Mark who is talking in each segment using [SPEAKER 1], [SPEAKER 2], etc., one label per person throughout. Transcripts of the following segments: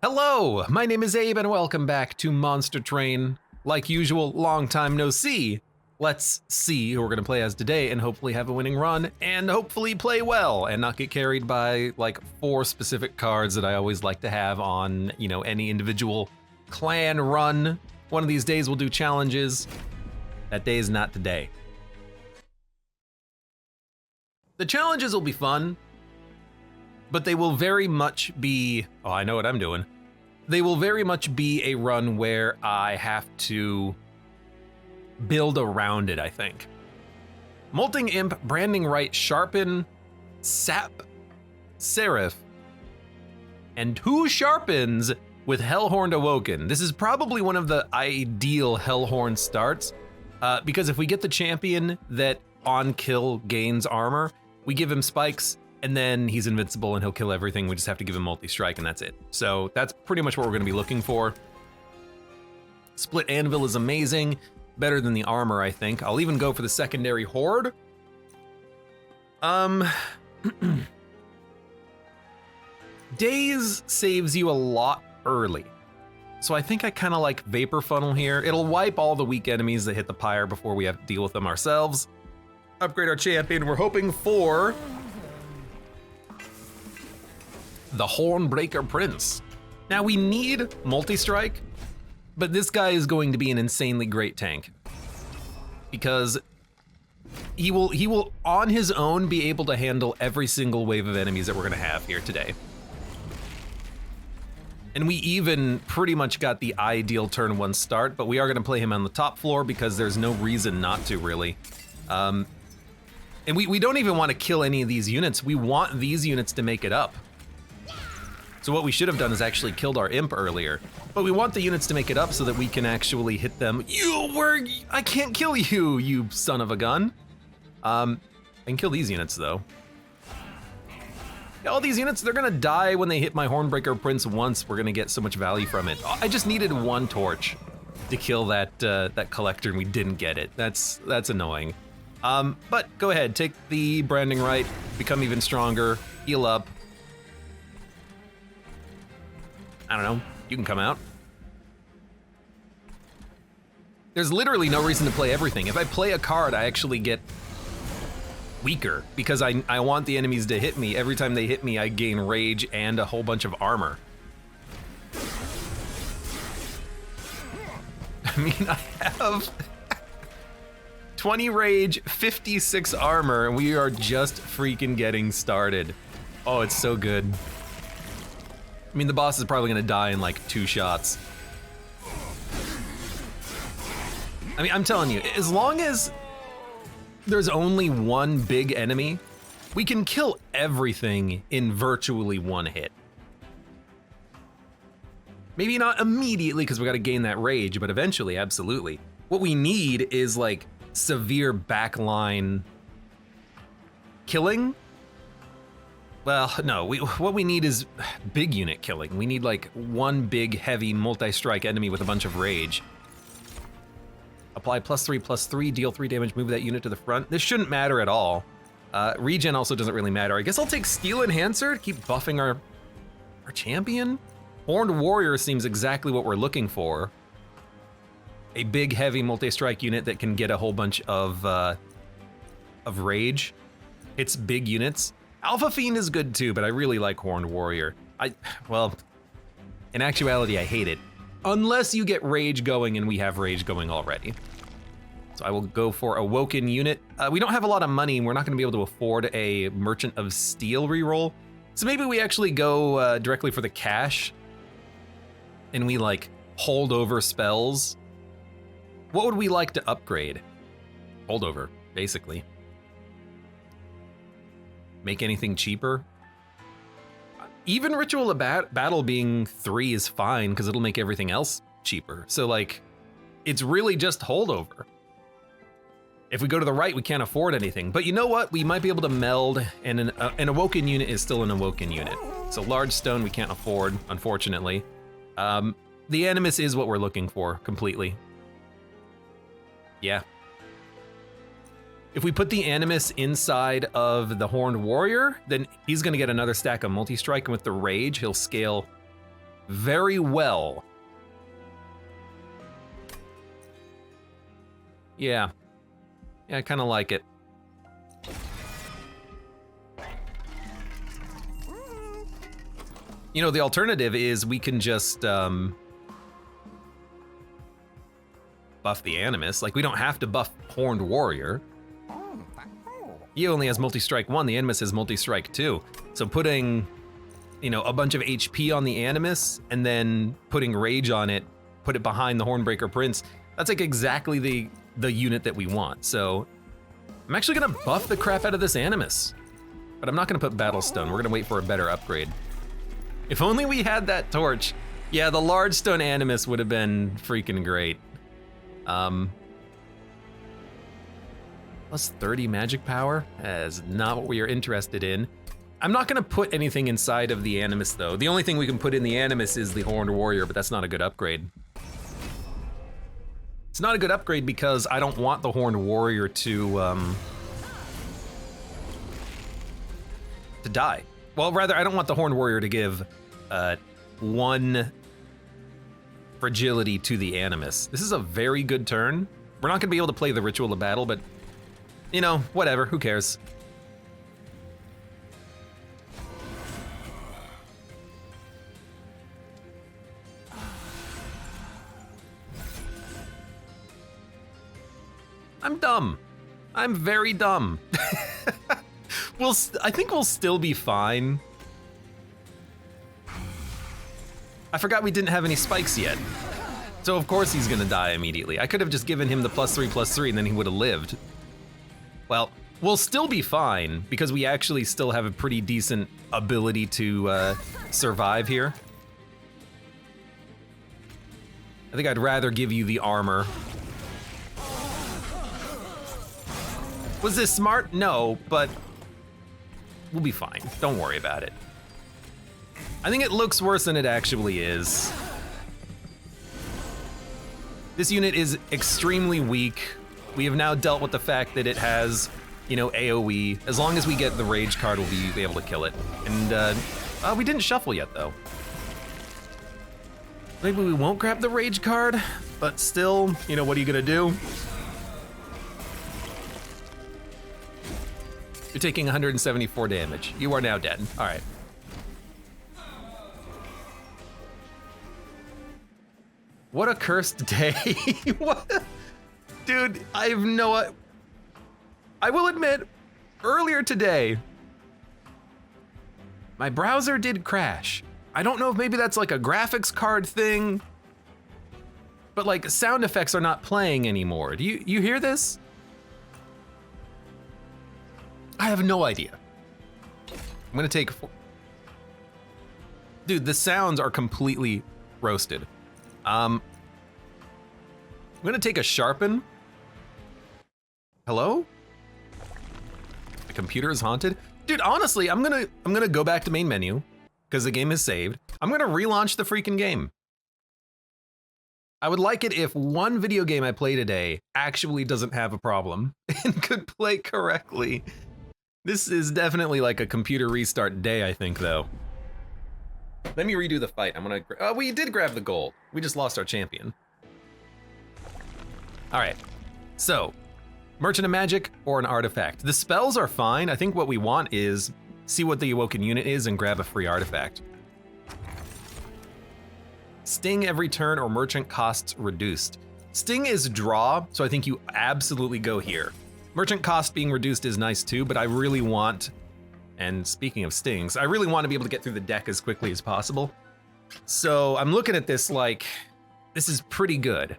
[SPEAKER 1] Hello, my name is Abe and welcome back to Monster Train. Like usual, long time no see. Let's see who we're gonna play as today and hopefully have a winning run and hopefully play well and not get carried by like 4 specific cards that I always like to have on, any individual clan run. One of these days we'll do challenges. That day is not today. The challenges will be fun, but they will very much be, I know what I'm doing. They will very much be a run where I have to build around it, I think. Molting Imp, Branding Right, Sharpen, Sap, Seraph, and 2 Sharpens with Hellhorn Awoken. This is probably one of the ideal Hellhorn starts, because if we get the champion that on kill gains armor, we give him spikes, and then he's invincible and he'll kill everything. We just have to give him multi-strike and that's it. So that's pretty much what we're gonna be looking for. Split Anvil is amazing. Better than the armor, I think. I'll even go for the secondary horde. Daze saves you a lot early. So I think I kind of like Vapor Funnel here. It'll wipe all the weak enemies that hit the pyre before we have to deal with them ourselves. Upgrade our champion. We're hoping for the Hornbreaker Prince. Now we need multi-strike, but this guy is going to be an insanely great tank because he will on his own be able to handle every single wave of enemies that we're gonna have here today. And we even pretty much got the ideal turn 1 start, but we are gonna play him on the top floor because there's no reason not to really. And we don't even want to kill any of these units. We want these units to make it up. So what we should have done is actually killed our imp earlier. But we want the units to make it up so that we can actually hit them. I can't kill you, you son of a gun. I can kill these units though. All these units, they're gonna die when they hit my Hornbreaker Prince once. We're gonna get so much value from it. I just needed 1 torch to kill that that collector and we didn't get it. That's annoying. But go ahead, take the Branding Right, become even stronger, heal up. I don't know, you can come out. There's literally no reason to play everything. If I play a card, I actually get weaker because I want the enemies to hit me. Every time they hit me, I gain rage and a whole bunch of armor. I mean, I have 20 rage, 56 armor, and we are just freaking getting started. Oh, it's so good. I mean, the boss is probably gonna die in like 2 shots. I mean, I'm telling you, as long as there's only 1 big enemy, we can kill everything in virtually 1 hit. Maybe not immediately, because we gotta gain that rage, but eventually, absolutely. What we need is like severe backline killing. Well, no, what we need is big unit killing. We need like 1 big, heavy, multi-strike enemy with a bunch of rage. Apply +3/+3, deal 3 damage, move that unit to the front. This shouldn't matter at all. Regen also doesn't really matter. I guess I'll take Steel Enhancer to keep buffing our champion. Horned Warrior seems exactly what we're looking for. A big, heavy, multi-strike unit that can get a whole bunch of rage. It's big units. Alpha Fiend is good too, but I really like Horned Warrior. Well, in actuality, I hate it. Unless you get rage going, and we have rage going already. So I will go for Awoken unit. We don't have a lot of money, and we're not gonna be able to afford a Merchant of Steel reroll. So maybe we actually go directly for the cash, and we like hold over spells. What would we like to upgrade? Holdover, basically. Make anything cheaper? Even Ritual of Battle being 3 is fine because it'll make everything else cheaper. So like, it's really just holdover. If we go to the right, we can't afford anything. But you know what? We might be able to meld, and an Awoken unit is still an Awoken unit. So large stone we can't afford, unfortunately. The Animus is what we're looking for completely. Yeah. If we put the Animus inside of the Horned Warrior, then he's gonna get another stack of multi-strike, and with the Rage, he'll scale very well. Yeah. Yeah, I kind of like it. You know, the alternative is we can just buff the Animus. Like, we don't have to buff Horned Warrior. He only has multi-strike 1, the Animus has multi-strike 2. So putting, you know, a bunch of HP on the Animus and then putting Rage on it, put it behind the Hornbreaker Prince, that's like exactly the unit that we want. So I'm actually gonna buff the crap out of this Animus, but I'm not gonna put Battlestone. We're gonna wait for a better upgrade. If only we had that torch. Yeah, the large stone Animus would have been freaking great. Plus 30 magic power is not what we are interested in. I'm not gonna put anything inside of the Animus though. The only thing we can put in the Animus is the Horned Warrior, but that's not a good upgrade. It's not a good upgrade because I don't want the Horned Warrior to die. Well, rather, I don't want the Horned Warrior to give 1 fragility to the Animus. This is a very good turn. We're not gonna be able to play the Ritual of Battle, but you know, whatever, who cares? I'm dumb. I'm very dumb. I think we'll still be fine. I forgot we didn't have any spikes yet. So of course he's gonna die immediately. I could have just given him the +3/+3 and then he would have lived. Well, we'll still be fine because we actually still have a pretty decent ability to survive here. I think I'd rather give you the armor. Was this smart? No, but we'll be fine. Don't worry about it. I think it looks worse than it actually is. This unit is extremely weak. We have now dealt with the fact that it has, you know, AoE. As long as we get the Rage card, we'll be able to kill it. And we didn't shuffle yet though. Maybe we won't grab the Rage card, but still, you know, what are you gonna do? You're taking 174 damage. You are now dead. All right. What a cursed day. What? Dude, I have no... I will admit, earlier today, my browser did crash. I don't know if maybe that's like a graphics card thing, but like sound effects are not playing anymore. Do you hear this? I have no idea. I'm gonna take... Dude, the sounds are completely roasted. I'm gonna take a sharpen. Hello? The computer is haunted? Dude, honestly, I'm gonna go back to main menu because the game is saved. I'm gonna relaunch the freaking game. I would like it if one video game I play today actually doesn't have a problem and could play correctly. This is definitely like a computer restart day, I think, though. Let me redo the fight. I'm gonna, we did grab the gold. We just lost our champion. All right, so Merchant of Magic or an artifact. The spells are fine. I think what we want is see what the awoken unit is and grab a free artifact. Sting every turn or merchant costs reduced. Sting is draw, so I think you absolutely go here. Merchant cost being reduced is nice too, but I really want, and speaking of stings, I really want to be able to get through the deck as quickly as possible. So I'm looking at this like, this is pretty good.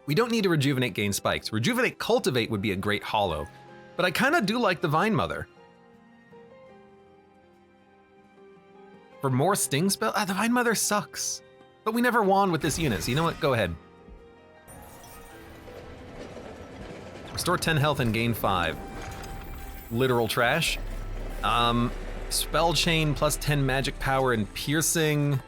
[SPEAKER 1] We don't need to rejuvenate gain spikes. Rejuvenate cultivate would be a great hollow, but I kind of do like the Vine Mother. For more sting spell, the Vine Mother sucks, but we never won with this unit, so you know what, go ahead. Restore 10 health and gain 5. Literal trash. Spell chain plus 10 magic power and piercing.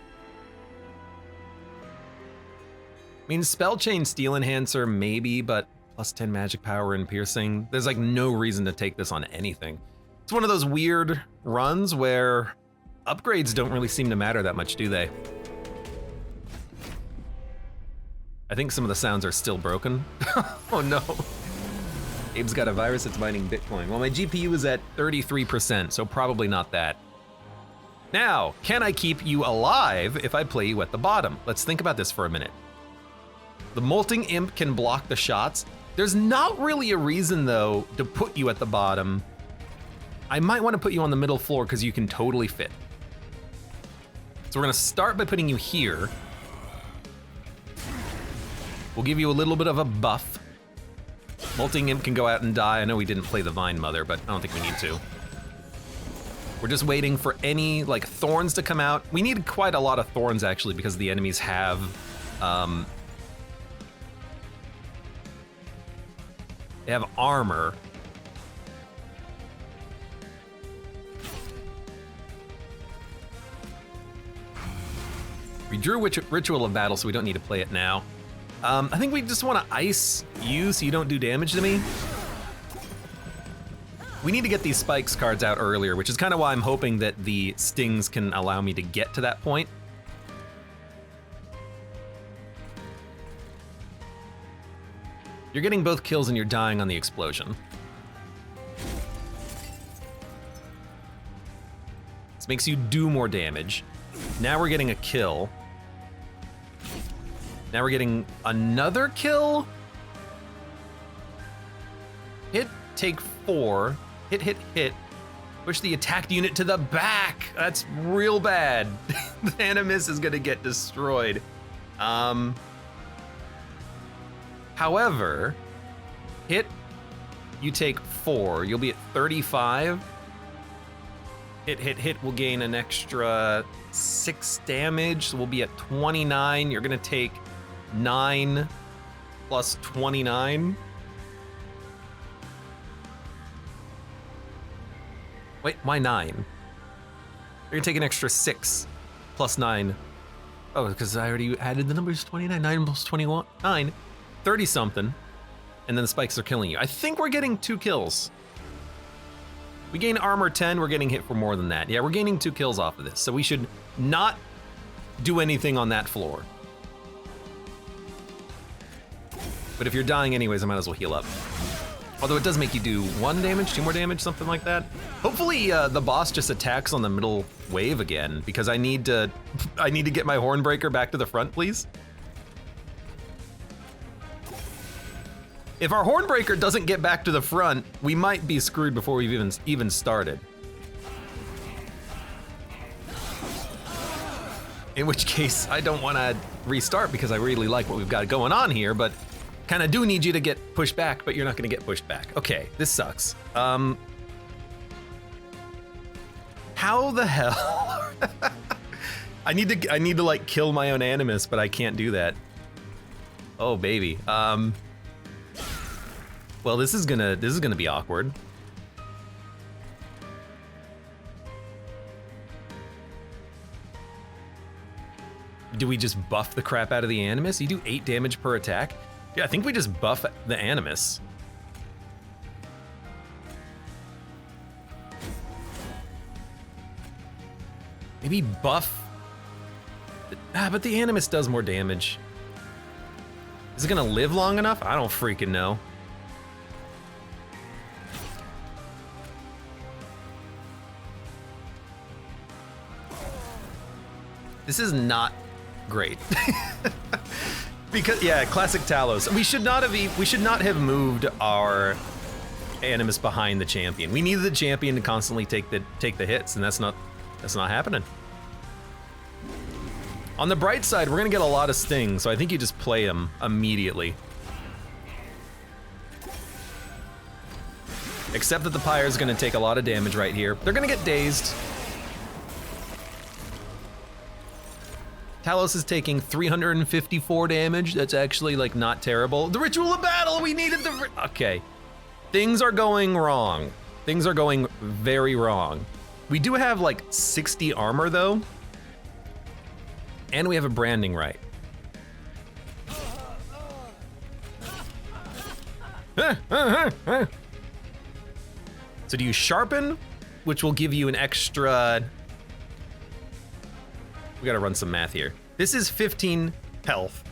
[SPEAKER 1] I mean, spell chain steel enhancer maybe, but plus 10 magic power and piercing. There's like no reason to take this on anything. It's one of those weird runs where upgrades don't really seem to matter that much, do they? I think some of the sounds are still broken. Oh no. Abe's got a virus that's mining Bitcoin. Well, my GPU is at 33%, so probably not that. Now, can I keep you alive if I play you at the bottom? Let's think about this for a minute. The Molting Imp can block the shots. There's not really a reason, though, to put you at the bottom. I might want to put you on the middle floor because you can totally fit. So we're gonna start by putting you here. We'll give you a little bit of a buff. Molting Imp can go out and die. I know we didn't play the Vine Mother, but I don't think we need to. We're just waiting for any like thorns to come out. We need quite a lot of thorns actually because the enemies have they have armor. We drew Ritual of Battle, so we don't need to play it now. I think we just want to ice you so you don't do damage to me. We need to get these spikes cards out earlier, which is kind of why I'm hoping that the stings can allow me to get to that point. You're getting both kills and you're dying on the explosion. This makes you do more damage. Now we're getting a kill. Now we're getting another kill. Hit, take 4. Hit, hit, hit. Push the attacked unit to the back. That's real bad. The Animus is gonna get destroyed. However, hit, you take 4. You'll be at 35. Hit, hit, hit will gain an extra 6 damage, so we'll be at 29. You're gonna take 9 plus 29. Wait, why 9? You're gonna take an extra 6 plus 9. Oh, because I already added the numbers 29, 9 plus 21, 9, 30 something. And then the spikes are killing you. I think we're getting 2 kills. We gain armor 10, we're getting hit for more than that. Yeah, we're gaining 2 kills off of this. So we should not do anything on that floor. But if you're dying anyways, I might as well heal up. Although it does make you do 1 damage, 2 more damage, something like that. Hopefully the boss just attacks on the middle wave again, because I need to get my Hornbreaker back to the front, please. If our Hornbreaker doesn't get back to the front, we might be screwed before we've even started. In which case, I don't want to restart because I really like what we've got going on here, but kind of do need you to get pushed back, but you're not going to get pushed back. Okay, this sucks. How the hell? I need to like kill my own Animus, but I can't do that. Oh baby. Well, this is gonna be awkward. Do we just buff the crap out of the Animus? You do 8 damage per attack? Yeah, I think we just buff the Animus. Maybe buff... but the Animus does more damage. Is it gonna live long enough? I don't freaking know. This is not great. Because yeah, classic Talos. We should not have moved our Animus behind the champion. We needed the champion to constantly take the hits, and that's not happening. On the bright side, we're gonna get a lot of stings, so I think you just play them immediately. Except that the Pyre is gonna take a lot of damage right here. They're gonna get dazed. Talos is taking 354 damage. That's actually like not terrible. The Ritual of Battle, we needed the, okay. Things are going wrong. Things are going very wrong. We do have like 60 armor though. And we have a branding right. So do you sharpen, which will give you an extra We gotta run some math here. This is 15 health.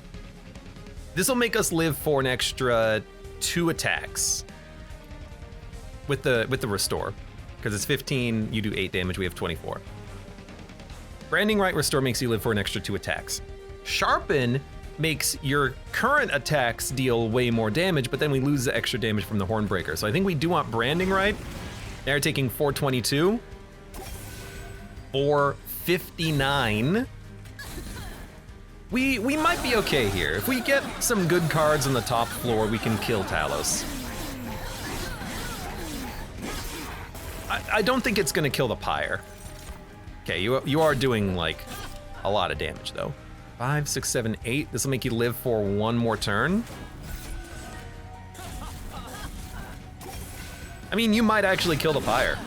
[SPEAKER 1] This will make us live for an extra 2 attacks with the restore, because it's 15. You do 8 damage. We have 24. Branding right restore makes you live for an extra 2 attacks. Sharpen makes your current attacks deal way more damage, but then we lose the extra damage from the Hornbreaker. So I think we do want branding right. They're taking 422, 459. We might be okay here. If we get some good cards on the top floor, we can kill Talos. I don't think it's gonna kill the Pyre. Okay, you are doing like a lot of damage though. 5, 6, 7, 8. This will make you live for 1 more turn. I mean, you might actually kill the Pyre,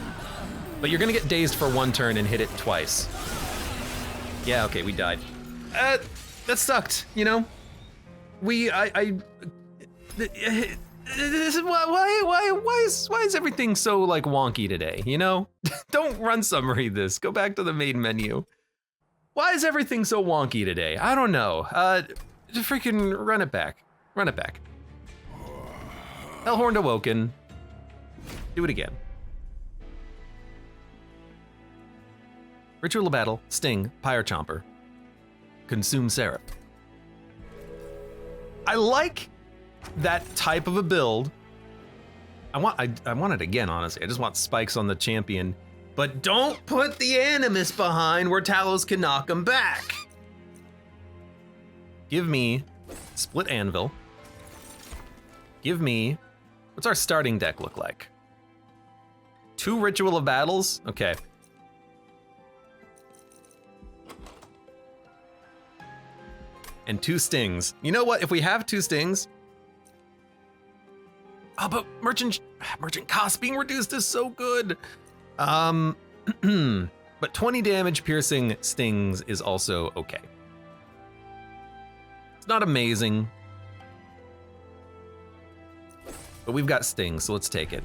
[SPEAKER 1] but you're gonna get dazed for 1 turn and hit it twice. Yeah, okay, we died. That sucked, you know? Why is everything so like wonky today, you know? Don't run summary this, go back to the main menu. Why is everything so wonky today? I don't know. Just freaking run it back. Run it back. Hellhorned Awoken. Do it again. Ritual of Battle, Sting, Pyre Chomper. Consume Seraph. I like that type of a build. I want it again, honestly. I just want spikes on the champion. But don't put the Animus behind where Talos can knock him back. Give me Split Anvil. Give me, what's our starting deck look like? 2 Ritual of Battles? Okay. And 2 Stings. You know what, if we have 2 Stings, oh, but merchant cost being reduced is so good. But 20 damage piercing stings is also okay. It's not amazing, but we've got stings, so let's take it.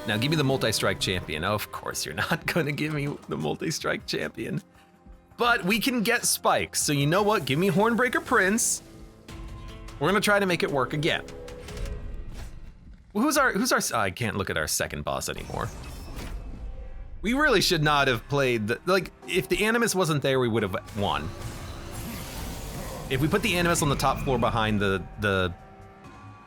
[SPEAKER 1] Now give me the multi-strike champion. Oh, of course you're not gonna give me the multi-strike champion. But we can get spikes, so you know what? Give me Hornbreaker Prince. We're gonna try to make it work again. Who's our, I can't look at our second boss anymore. We really should not have played like, if the Animus wasn't there, we would have won. If we put the Animus on the top floor behind the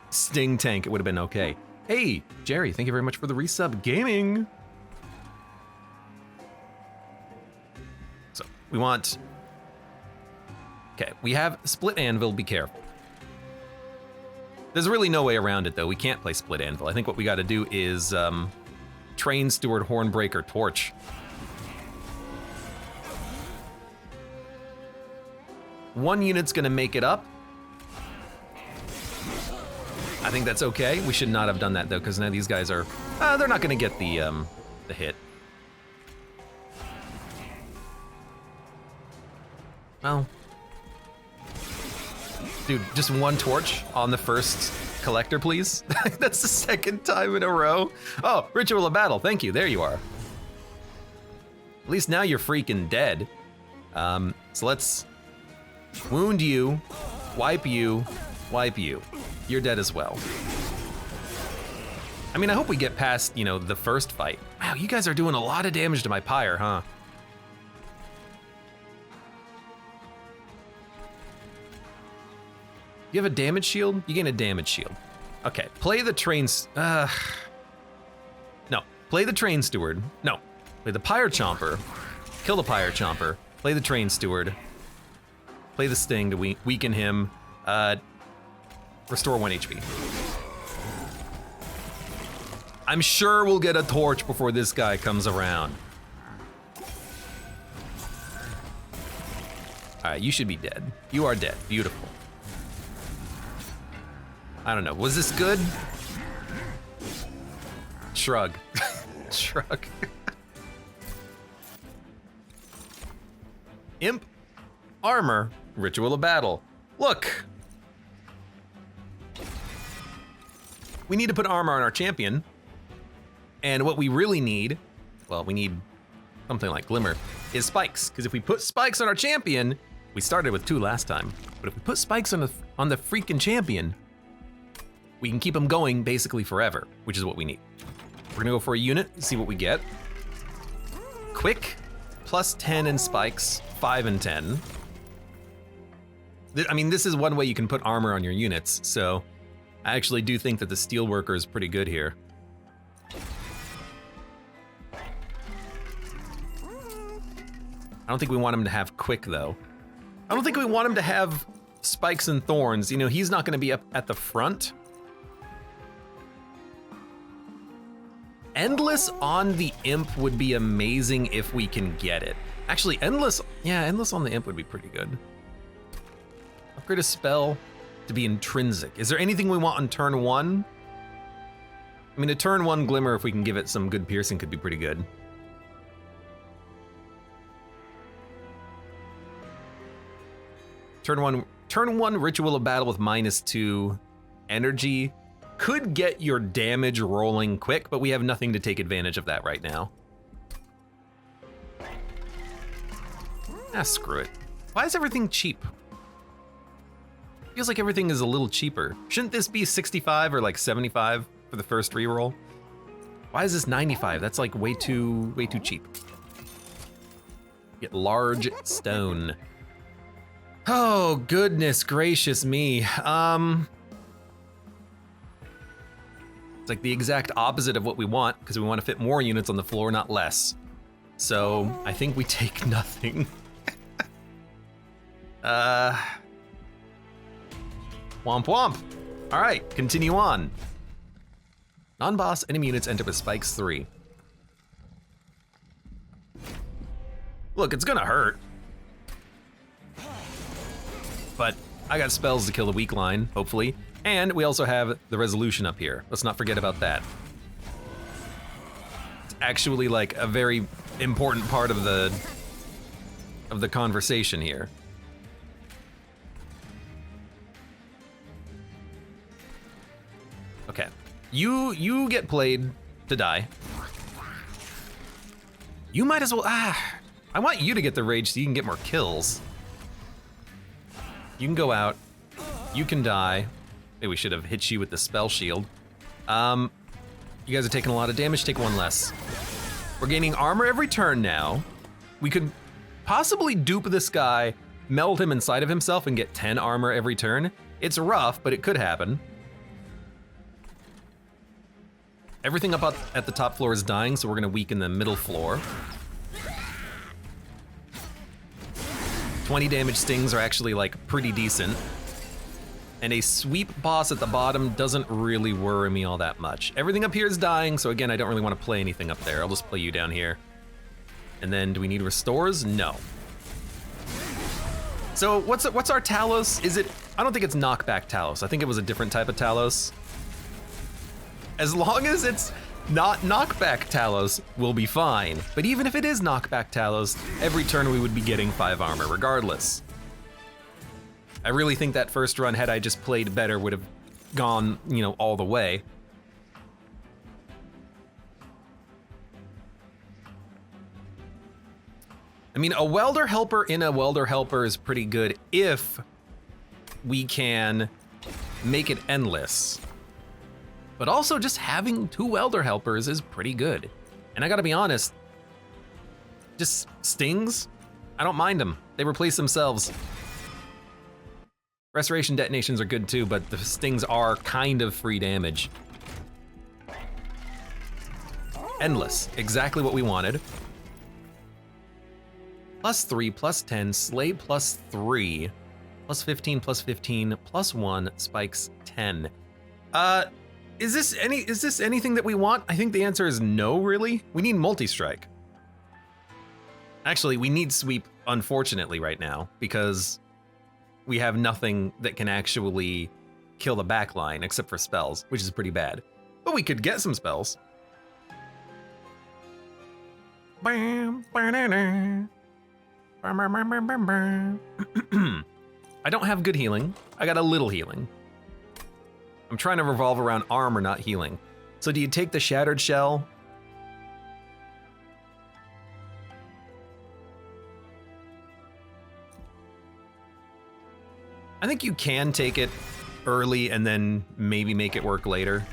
[SPEAKER 1] Sting tank, it would have been okay. Hey, Jerry, thank you very much for the resub gaming. So we want, okay, we have Split Anvil, be careful. There's really no way around it though. We can't play Split Anvil. I think what we gotta do is, Train Steward Hornbreaker Torch. One unit's gonna make it up. I think that's okay. We should not have done that though, because now these guys are, they're not gonna get the hit. Well, dude, just 1 torch on the first collector, please. That's the 2nd time in a row. Oh, Ritual of Battle, thank you, there you are. At least now you're freaking dead. So let's wound you, wipe you, wipe you. You're dead as well. I mean, I hope we get past, you know, the first fight. Wow, you guys are doing a lot of damage to my Pyre, huh? You have a damage shield? You gain a damage shield. Okay, play the trains. No, play the Train Steward. No, play the Pyre Chomper. Kill the Pyre Chomper. Play the Train Steward. Play the Sting to weaken him. Restore 1 HP. I'm sure we'll get a torch before this guy comes around. All right, you should be dead. You are dead, beautiful. I don't know, was this good? Shrug, shrug. Imp, armor, Ritual of Battle. Look. We need to put armor on our champion. And what we really need, well, we need something like Glimmer, is spikes. Because if we put spikes on our champion, we started with 2 last time, but if we put spikes on the freaking champion, we can keep them going basically forever, which is what we need. We're gonna go for a unit, see what we get. Quick, plus 10 and spikes, 5 and 10. I mean, this is one way you can put armor on your units, so I actually do think that the Steelworker is pretty good here. I don't think we want him to have quick, though. I don't think we want him to have spikes and thorns. You know, he's not gonna be up at the front. Endless on the imp would be amazing if we can get it. Actually, endless on the imp would be pretty good. Upgrade a spell to be intrinsic. Is there anything we want on turn 1? I mean, a turn 1 Glimmer, if we can give it some good piercing, could be pretty good. Turn one Ritual of Battle with -2 energy could get your damage rolling quick, but we have nothing to take advantage of that right now. Ah, screw it. Why is everything cheap? Feels like everything is a little cheaper. Shouldn't this be 65 or like 75 for the first reroll? Why is this 95? That's like way too cheap. Get large stone. Oh, goodness gracious me. It's like the exact opposite of what we want, because we want to fit more units on the floor, not less. So I think we take nothing. Womp womp. All right, continue on. Non-boss enemy units enter with spikes 3. Look, it's gonna hurt. But I got spells to kill the weak line, hopefully. And we also have the resolution up here. Let's not forget about that. It's actually like a very important part of the conversation here. Okay, you get played to die. You might as well, I want you to get the rage so you can get more kills. You can go out, you can die. Maybe we should have hit you with the spell shield. You guys are taking a lot of damage, take 1 less. We're gaining armor every turn now. We could possibly dupe this guy, meld him inside of himself and get 10 armor every turn. It's rough, but it could happen. Everything up at the top floor is dying, so we're gonna weaken the middle floor. 20 damage stings are actually like pretty decent. And a sweep boss at the bottom doesn't really worry me all that much. Everything up here is dying, so again, I don't really want to play anything up there. I'll just play you down here. And then do we need restores? No. So what's our Talos? Is it, I don't think it's knockback Talos. I think it was a different type of Talos. As long as it's not knockback Talos, we'll be fine. But even if it is knockback Talos, every turn we would be getting 5 armor regardless. I really think that first run, had I just played better, would have gone, you know, all the way. I mean, a welder helper in a welder helper is pretty good if we can make it endless. But also just having 2 welder helpers is pretty good. And I gotta be honest, just stings, I don't mind them. They replace themselves. Restoration detonations are good too, but the stings are kind of free damage. Endless, exactly what we wanted. +3, +10, slay +3, +15, +15, +1, spikes 10. Is this anything that we want? I think the answer is no, really. We need multi-strike. Actually, we need sweep, unfortunately, right now, because we have nothing that can actually kill the back line except for spells, which is pretty bad. But we could get some spells. I don't have good healing. I got a little healing. I'm trying to revolve around armor, not healing. So do you take the Shattered Shell? I think you can take it early and then maybe make it work later.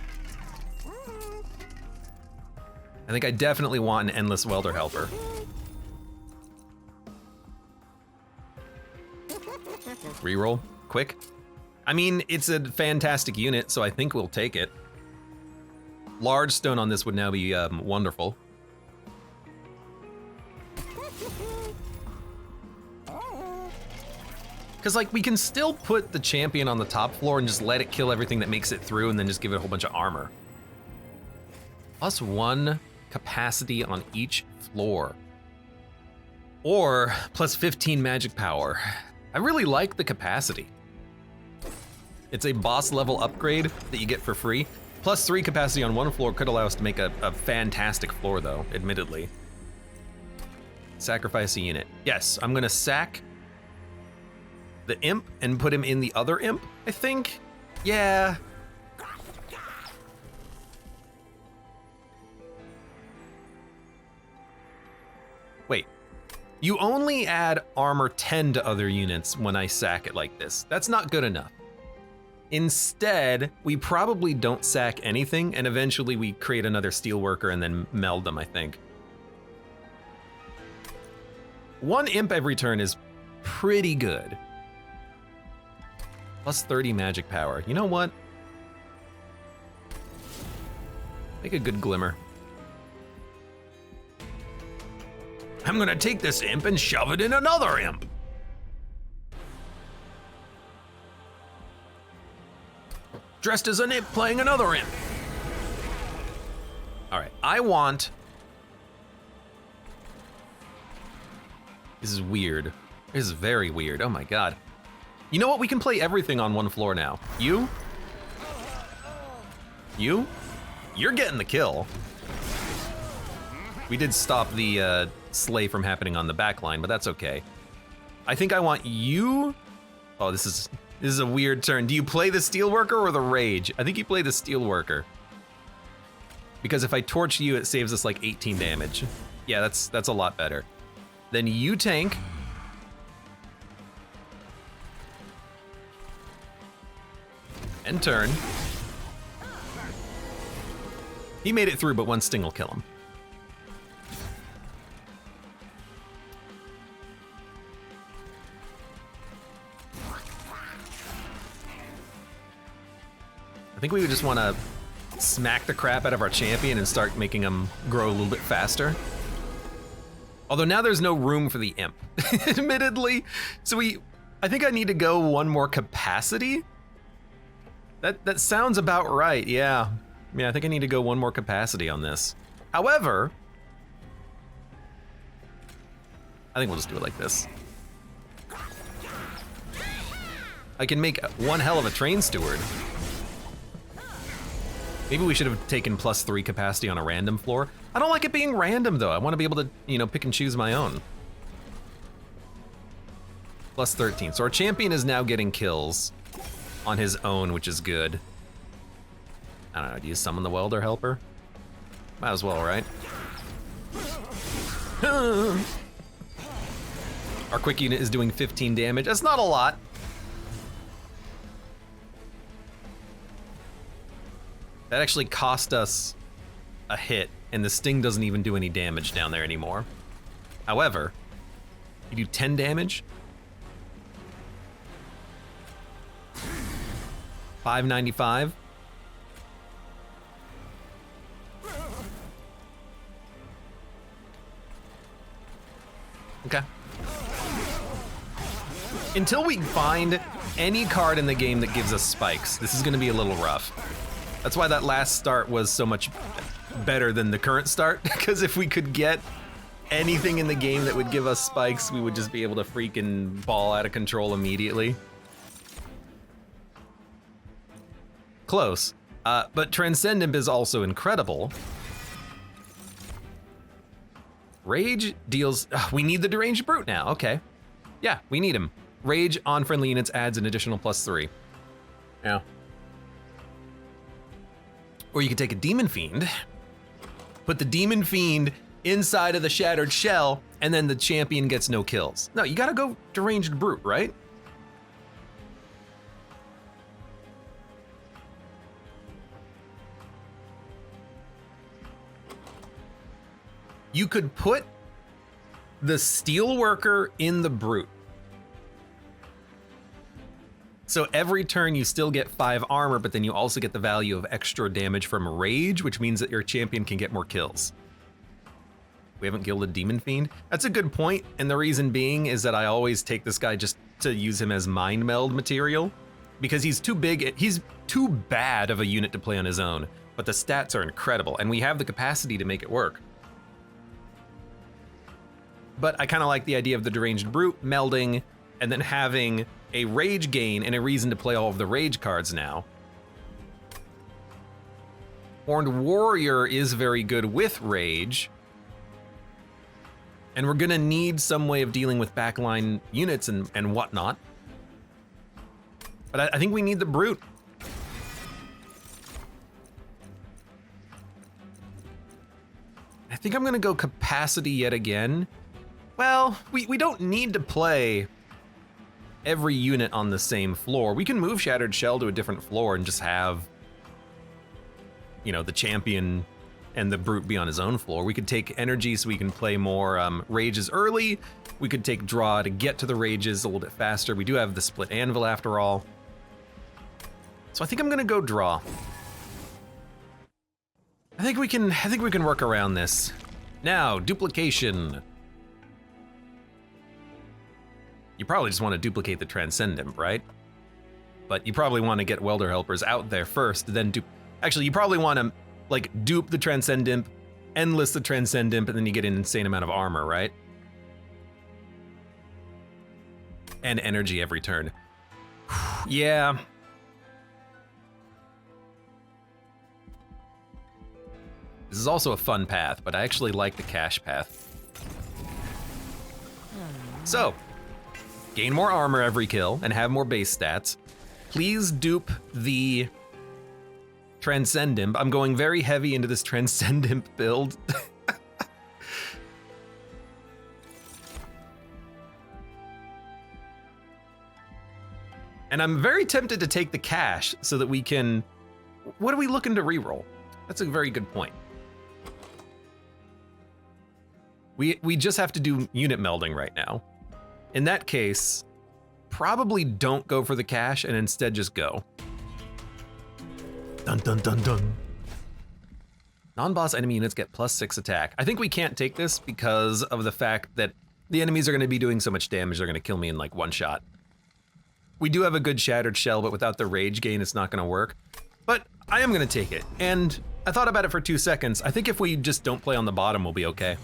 [SPEAKER 1] I think I definitely want an endless welder helper. Reroll, quick. I mean, it's a fantastic unit, so I think we'll take it. Large stone on this would now be wonderful. Because, like, we can still put the champion on the top floor and just let it kill everything that makes it through and then just give it a whole bunch of armor. +1 capacity on each floor. Or +15 magic power. I really like the capacity. It's a boss level upgrade that you get for free. +3 capacity on one floor could allow us to make a fantastic floor though, admittedly. Sacrifice a unit. Yes, I'm gonna sack the imp and put him in the other imp, I think. Yeah. Wait, you only add armor 10 to other units when I sack it like this. That's not good enough. Instead, we probably don't sack anything and eventually we create another steelworker and then meld them, I think. 1 imp every turn is pretty good. +30 magic power. You know what? Make a good glimmer. I'm gonna take this imp and shove it in another imp. Dressed as an imp playing another imp. All right, I want... This is weird. This is very weird, oh my God. You know what, we can play everything on one floor now. You? You're getting the kill. We did stop the slay from happening on the back line, but that's okay. I think I want you. Oh, this is a weird turn. Do you play the steelworker or the rage? I think you play the steelworker. Because if I torch you, it saves us like 18 damage. Yeah, that's a lot better. Then you tank. And turn. He made it through, but 1 sting will kill him. I think we would just want to smack the crap out of our champion and start making him grow a little bit faster. Although now there's no room for the imp, admittedly. So I think I need to go 1 more capacity. That sounds about right, yeah. Yeah, I think I need to go 1 more capacity on this. However, I think we'll just do it like this. I can make one hell of a train steward. Maybe we should have taken +3 capacity on a random floor. I don't like it being random though. I want to be able to, you know, pick and choose my own. +13, so our champion is now getting kills on his own, which is good. I don't know, do you summon the welder helper? Might as well, right? Our quick unit is doing 15 damage. That's not a lot. That actually cost us a hit, and the sting doesn't even do any damage down there anymore. However, you do 10 damage. 595. Okay. Until we find any card in the game that gives us spikes, this is gonna be a little rough. That's why that last start was so much better than the current start, because if we could get anything in the game that would give us spikes, we would just be able to freaking ball out of control immediately. Close, but Transcendent is also incredible. Rage deals, we need the Deranged Brute now, okay. Yeah, we need him. Rage on friendly units adds an additional +3. Yeah. Or you could take a Demon Fiend, put the Demon Fiend inside of the Shattered Shell, and then the champion gets no kills. No, you gotta go Deranged Brute, right? You could put the Steelworker in the Brute. So every turn you still get 5 armor, but then you also get the value of extra damage from rage, which means that your champion can get more kills. We haven't killed a Demon Fiend. That's a good point, and the reason being is that I always take this guy just to use him as mind meld material, because he's too big, he's too bad of a unit to play on his own, but the stats are incredible, and we have the capacity to make it work. But I kind of like the idea of the Deranged Brute melding, and then having a rage gain and a reason to play all of the rage cards now. Horned Warrior is very good with rage, and we're gonna need some way of dealing with backline units and whatnot. But I think we need the Brute. I think I'm gonna go capacity yet again. Well, we don't need to play every unit on the same floor. We can move Shattered Shell to a different floor and just have, you know, the champion and the Brute be on his own floor. We could take energy so we can play more rages early. We could take draw to get to the rages a little bit faster. We do have the split anvil after all. So I think I'm gonna go draw. I think we can work around this. Now, duplication. You probably just want to duplicate the Transcendent, right? But you probably want to get Welder Helpers out there first, then actually, you probably want to like dupe the Transcendent, endless the Transcendent, and then you get an insane amount of armor, right? And energy every turn. Yeah. This is also a fun path, but I actually like the cash path. So, gain more armor every kill and have more base stats. Please dupe the Transcendent. I'm going very heavy into this Transcendent build. And I'm very tempted to take the cash so that we can... What are we looking to reroll? That's a very good point. We just have to do unit melding right now. In that case, probably don't go for the cash and instead just go. Dun dun dun dun. Non-boss enemy units get +6 attack. I think we can't take this because of the fact that the enemies are gonna be doing so much damage, they're gonna kill me in like one shot. We do have a good Shattered Shell, but without the rage gain, it's not gonna work. But I am gonna take it. And I thought about it for 2 seconds. I think if we just don't play on the bottom, we'll be okay.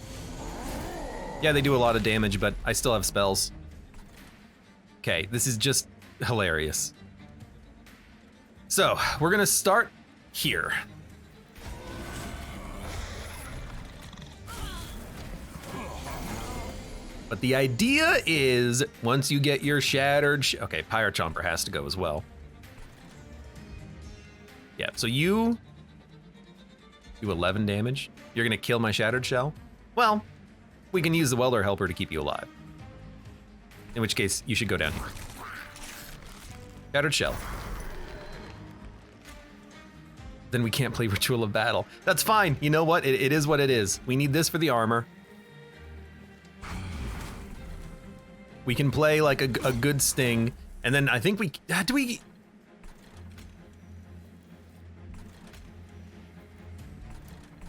[SPEAKER 1] Yeah, they do a lot of damage, but I still have spells. Okay, this is just hilarious. So, we're gonna start here. But the idea is, once you get your Shattered okay, Pyre Chomper has to go as well. Yeah, so you do 11 damage. You're gonna kill my Shattered Shell? Well, we can use the Welder Helper to keep you alive. In which case, you should go down here. Shattered Shell. Then we can't play Ritual of Battle. That's fine, you know what? It is what it is. We need this for the armor. We can play like a good Sting, and then I think do we...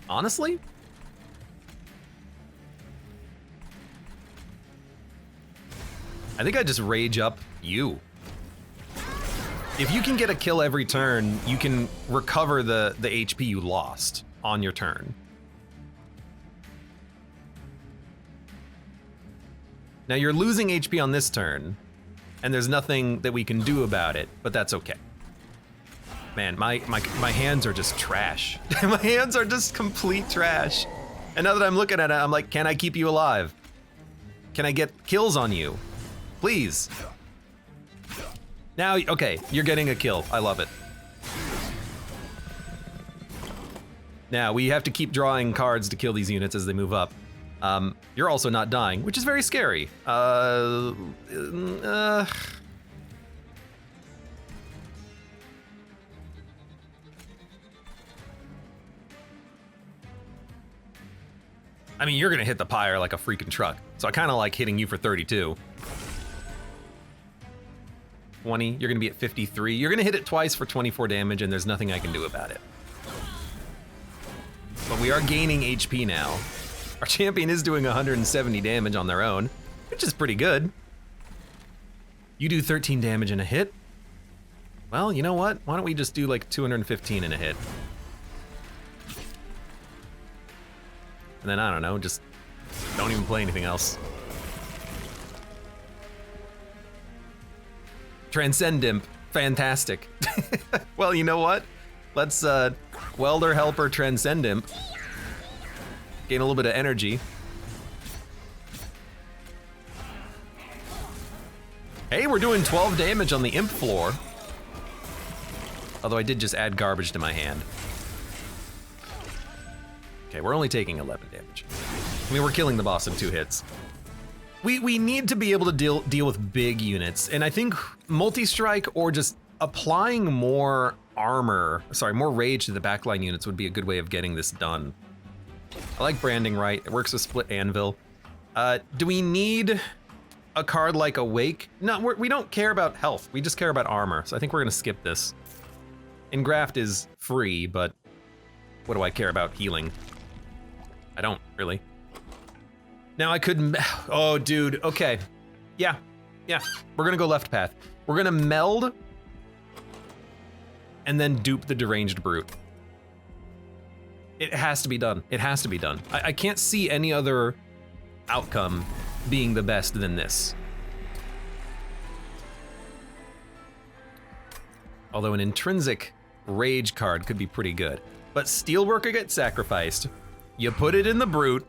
[SPEAKER 1] Honestly? I think I just rage up you. If you can get a kill every turn, you can recover the HP you lost on your turn. Now you're losing HP on this turn, and there's nothing that we can do about it, but that's okay. Man, my hands are just trash. My hands are just complete trash. And now that I'm looking at it, I'm like, can I keep you alive? Can I get kills on you? Please. Now, okay, you're getting a kill. I love it. Now, we have to keep drawing cards to kill these units as they move up. You're also not dying, which is very scary. I mean, you're gonna hit the pyre like a freaking truck. So I kind of like hitting you for 32. 20, you're gonna be at 53. You're gonna hit it twice for 24 damage and there's nothing I can do about it. But we are gaining HP now. Our champion is doing 170 damage on their own, which is pretty good. You do 13 damage in a hit. Well, you know what? Why don't we just do like 215 in a hit? And then I don't know, just don't even play anything else. Transcend Imp, fantastic. Well, you know what? Let's Welder Helper Transcend Imp. Gain a little bit of energy. Hey, we're doing 12 damage on the Imp floor. Although I did just add garbage to my hand. Okay, we're only taking 11 damage. I mean, we're killing the boss in 2 hits. We need to be able to deal with big units, and I think multi-strike or just applying more armor, more rage to the backline units would be a good way of getting this done. I like branding right, it works with split anvil. Do we need a card like Awake? No, we don't care about health, we just care about armor, so I think we're gonna skip this. Engraft is free, but what do I care about healing? I don't, really. Now I could, oh dude, okay. Yeah, we're gonna go left path. We're gonna meld and then dupe the Deranged Brute. It has to be done, it has to be done. I can't see any other outcome being the best than this. Although an intrinsic rage card could be pretty good. But Steelworker gets sacrificed, you put it in the Brute,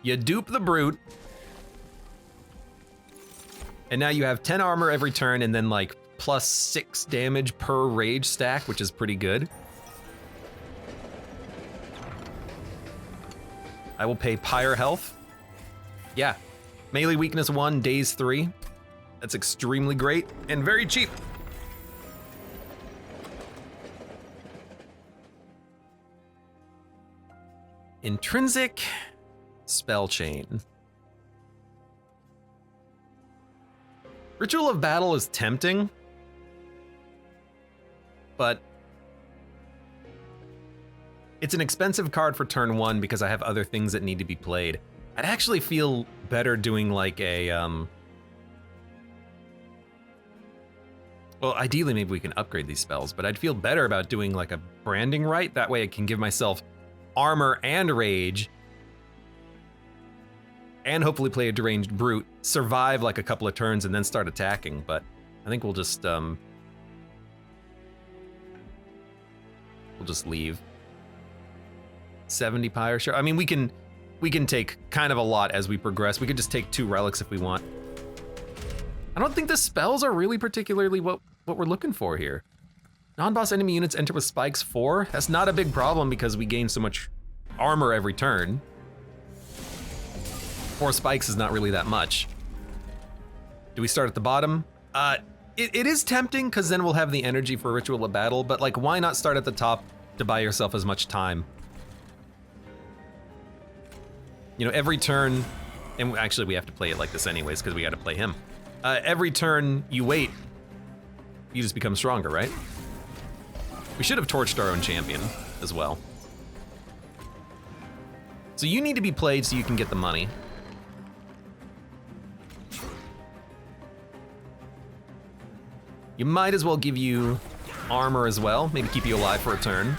[SPEAKER 1] you dupe the Brute, and now you have 10 armor every turn and then like +6 damage per rage stack, which is pretty good. I will pay Pyre Health. Yeah, melee weakness 1, daze 3. That's extremely great and very cheap. Intrinsic Spell Chain. Ritual of Battle is tempting, but it's an expensive card for turn 1 because I have other things that need to be played. I'd actually feel better doing like a, well, ideally maybe we can upgrade these spells, but I'd feel better about doing like a branding right. That way I can give myself armor and rage, and hopefully play a Deranged Brute, survive like a couple of turns and then start attacking, but I think we'll just leave. 70 Pyre, sure. I mean, we can take kind of a lot as we progress. We could just take 2 relics if we want. I don't think the spells are really particularly what we're looking for here. Non-boss enemy units enter with spikes 4. That's not a big problem because we gain so much armor every turn. 4 spikes is not really that much. Do we start at the bottom? It is tempting because then we'll have the energy for Ritual of Battle, but like, why not start at the top to buy yourself as much time? You know, every turn, and actually we have to play it like this anyways because we got to play him. Every turn you wait, you just become stronger, right? We should have torched our own champion as well. So you need to be played so you can get the money. You might as well give you armor as well, maybe keep you alive for a turn.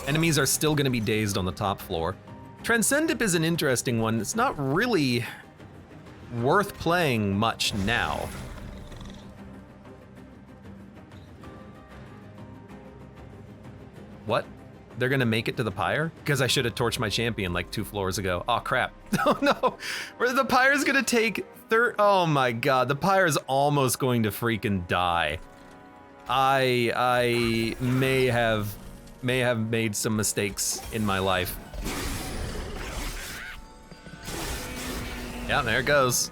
[SPEAKER 1] Enemies are still gonna be dazed on the top floor. Transcendip is an interesting one. It's not really worth playing much now. What? They're gonna make it to the pyre? Because I should have torched my champion like 2 floors ago. Oh crap. Oh no, the pyre's gonna take oh my god, the pyre's almost going to freaking die. I may have made some mistakes in my life. Yeah, there it goes.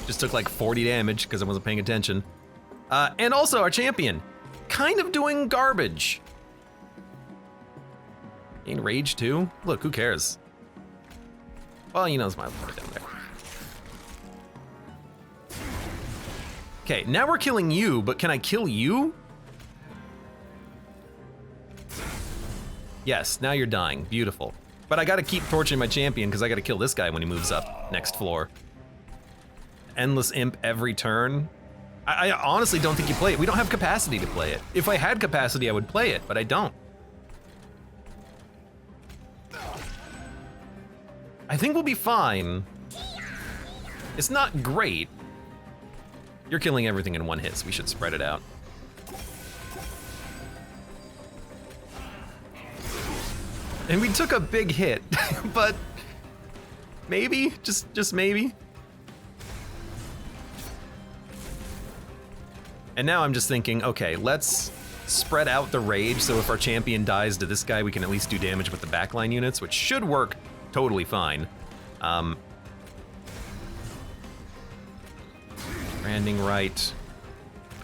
[SPEAKER 1] Just took like 40 damage because I wasn't paying attention. And also our champion, kind of doing garbage. Gain rage too? Look, who cares? Well, you know, it's my part down there. Okay, now we're killing you, but can I kill you? Yes, now you're dying. Beautiful. But I gotta keep torching my champion because I gotta kill this guy when he moves up next floor. Endless imp every turn. I honestly don't think you play it. We don't have capacity to play it. If I had capacity, I would play it, but I don't. I think we'll be fine. It's not great. You're killing everything in one hit, so we should spread it out. And we took a big hit, but maybe, just maybe. And now I'm just thinking, okay, let's spread out the rage, so if our champion dies to this guy, we can at least do damage with the backline units, which should work totally fine. Branding right.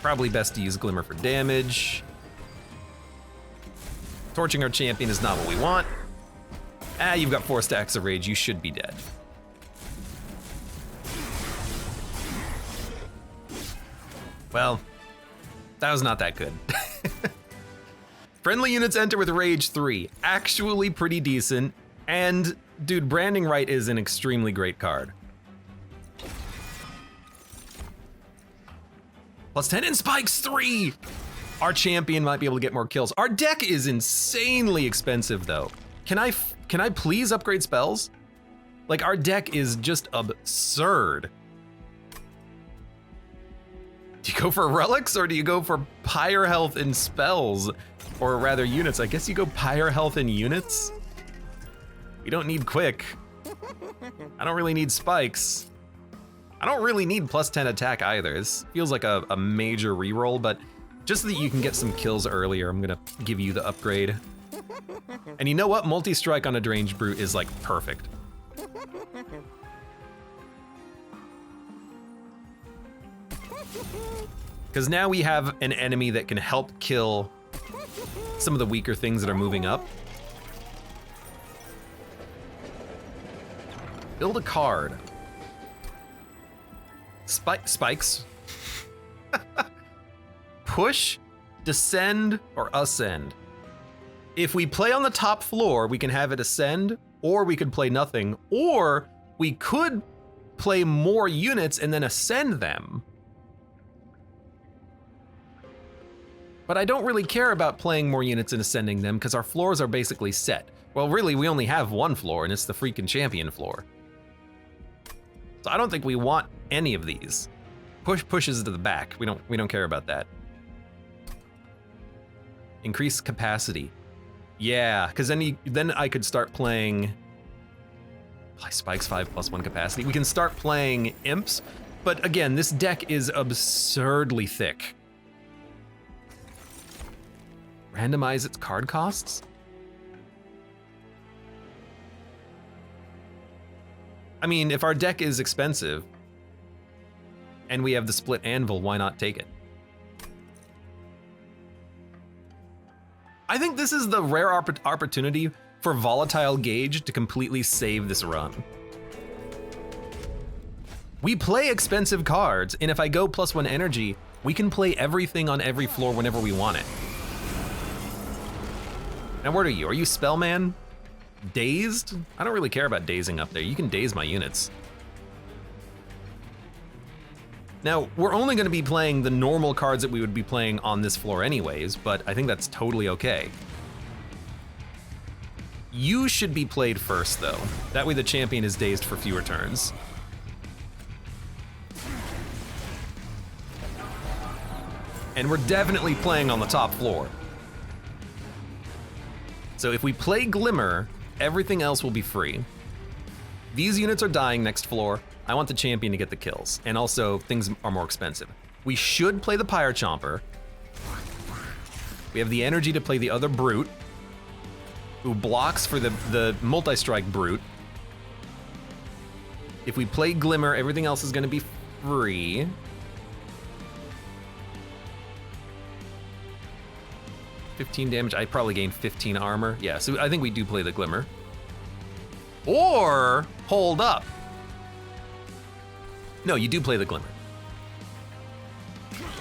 [SPEAKER 1] Probably best to use Glimmer for damage. Torching our champion is not what we want. Ah, you've got 4 stacks of rage, you should be dead. Well, that was not that good. Friendly units enter with rage 3. Actually pretty decent. And dude, Branding Right is an extremely great card. +10 and spikes 3! Our champion might be able to get more kills. Our deck is insanely expensive though. Can I please upgrade spells? Like, our deck is just absurd. Do you go for relics or do you go for pyre health and spells? Or rather units, I guess you go pyre health and units? We don't need quick. I don't really need spikes. I don't really need +10 attack either. This feels like a major reroll, but just so that you can get some kills earlier, I'm gonna give you the upgrade. And you know what? Multi-strike on a deranged brute is like perfect. Because now we have an enemy that can help kill some of the weaker things that are moving up. Build a card. Spikes. Push, descend, or ascend. If we play on the top floor, we can have it ascend, or we could play nothing, or we could play more units and then ascend them. But I don't really care about playing more units and ascending them because our floors are basically set. Well, really, we only have one floor, and it's the freaking champion floor. So I don't think we want any of these. Pushes to the back. We don't care about that. Increase capacity. Yeah, because then I could start playing spikes 5 +1 capacity. We can start playing imps, but again, this deck is absurdly thick. Randomize its card costs? I mean, if our deck is expensive and we have the split anvil, why not take it? I think this is the rare opportunity for Volatile Gauge to completely save this run. We play expensive cards, and if I go +1 energy, we can play everything on every floor whenever we want it. Now, what are you? Are you Spellman? Dazed? I don't really care about dazing up there. You can daze my units. Now, we're only going to be playing the normal cards that we would be playing on this floor anyways, but I think that's totally okay. You should be played first, though. That way the champion is dazed for fewer turns. And we're definitely playing on the top floor. So if we play Glimmer, everything else will be free. These units are dying next floor. I want the champion to get the kills, and also things are more expensive. We should play the Pyre Chomper. We have the energy to play the other Brute, who blocks for the multi-strike Brute. If we play Glimmer, everything else is gonna be free. 15 damage. I probably gain 15 armor. Yeah, so I think we do play the Glimmer. Or hold up. No, you do play the Glimmer.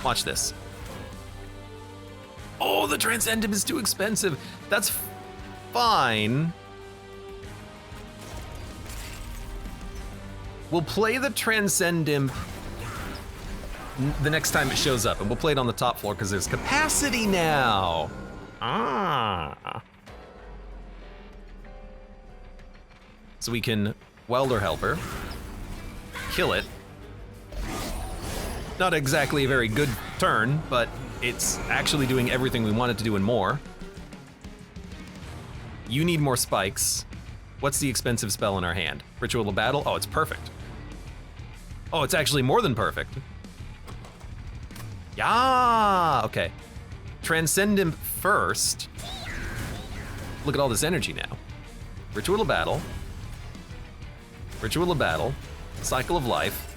[SPEAKER 1] Watch this. Oh, the Transcendent is too expensive. That's fine. We'll play the Transcendent the next time it shows up, and we'll play it on the top floor because there's capacity now. Ah. So we can Welder Helper, kill it. Not exactly a very good turn, but it's actually doing everything we want it to do and more. You need more spikes. What's the expensive spell in our hand? Ritual of Battle? Oh, it's perfect. Oh, it's actually more than perfect. Yeah, okay. Transcendent first. Look at all this energy now. Ritual of Battle. Ritual of Battle. Cycle of Life.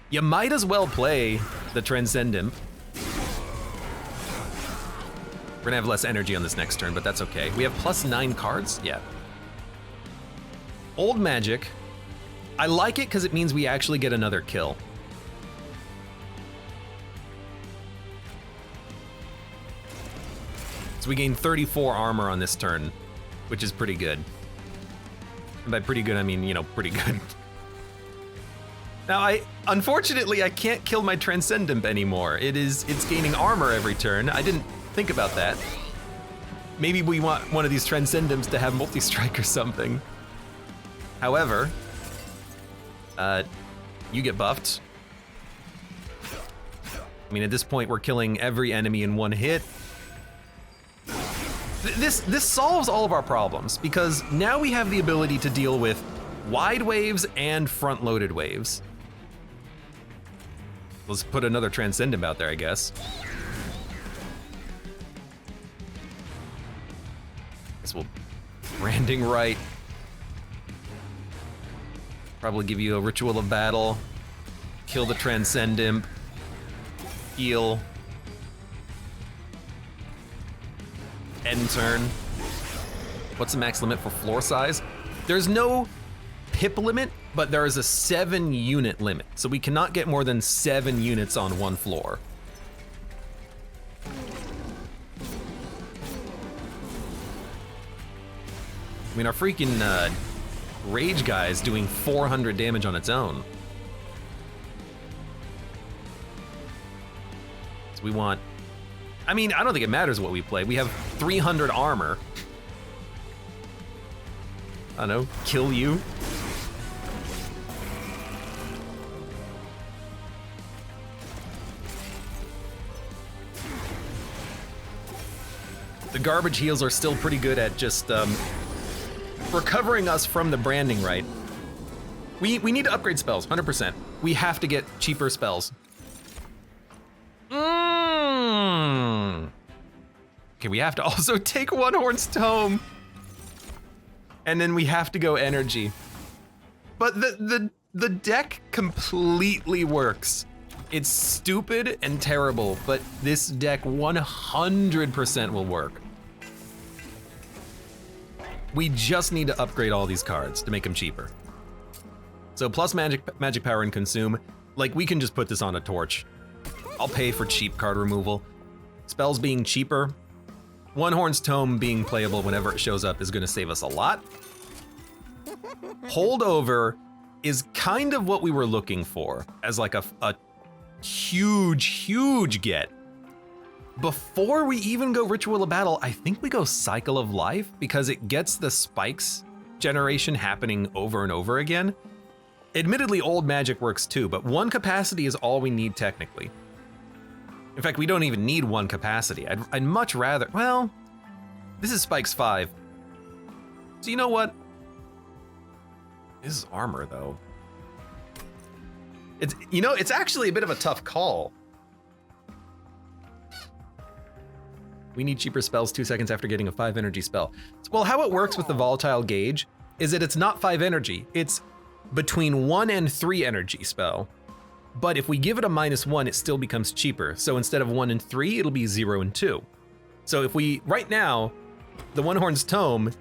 [SPEAKER 1] You might as well play the Transcendent. We're gonna have less energy on this next turn, but that's okay. We have +9 cards? Yeah. Old Magic. I like it because it means we actually get another kill. So we gain 34 armor on this turn, which is pretty good. And by pretty good, I mean, you know, pretty good. Now, unfortunately, I can't kill my Transcendent anymore. It's gaining armor every turn. I didn't think about that. Maybe we want one of these Transcendents to have multi-strike or something. However, you get buffed. I mean, at this point, we're killing every enemy in one hit. This solves all of our problems because now we have the ability to deal with wide waves and front-loaded waves. Let's put another Transcendent out there, I guess. This will branding right. Probably give you a Ritual of Battle. Kill the Transcendent. Heal. End turn. What's the max limit for floor size? There's no pip limit, but there is a 7-unit limit. So we cannot get more than 7 units on one floor. I mean, our freaking Rage guy is doing 400 damage on its own. So we want, I mean, I don't think it matters what we play. We have 300 armor. I don't know, kill you. The garbage heals are still pretty good at just recovering us from the branding right. We need to upgrade spells, 100%. We have to get cheaper spells. Okay, we have to also take One Horn's Tome. And then we have to go energy. But the deck completely works. It's stupid and terrible, but this deck 100% will work. We just need to upgrade all these cards to make them cheaper. So plus magic power and consume. Like, we can just put this on a torch. I'll pay for cheap card removal. Spells being cheaper. One Horn's Tome being playable whenever it shows up is gonna save us a lot. Holdover is kind of what we were looking for as like a huge get. Before we even go Ritual of Battle, I think we go Cycle of Life because it gets the spikes generation happening over and over again. Admittedly, Old Magic works too, but 1 capacity is all we need technically. In fact, we don't even need 1 capacity. I'd much rather, well, this is Spikes 5. So you know what? This is armor though. It's, you know, it's actually a bit of a tough call. We need cheaper spells 2 seconds after getting a 5 energy spell. Well, how it works with the volatile gauge is that it's not 5 energy. It's between 1 and 3 energy spell. But if we give it a -1, it still becomes cheaper. So instead of 1 and 3, it'll be 0 and 2. So if we, right now, the One Horn's Tome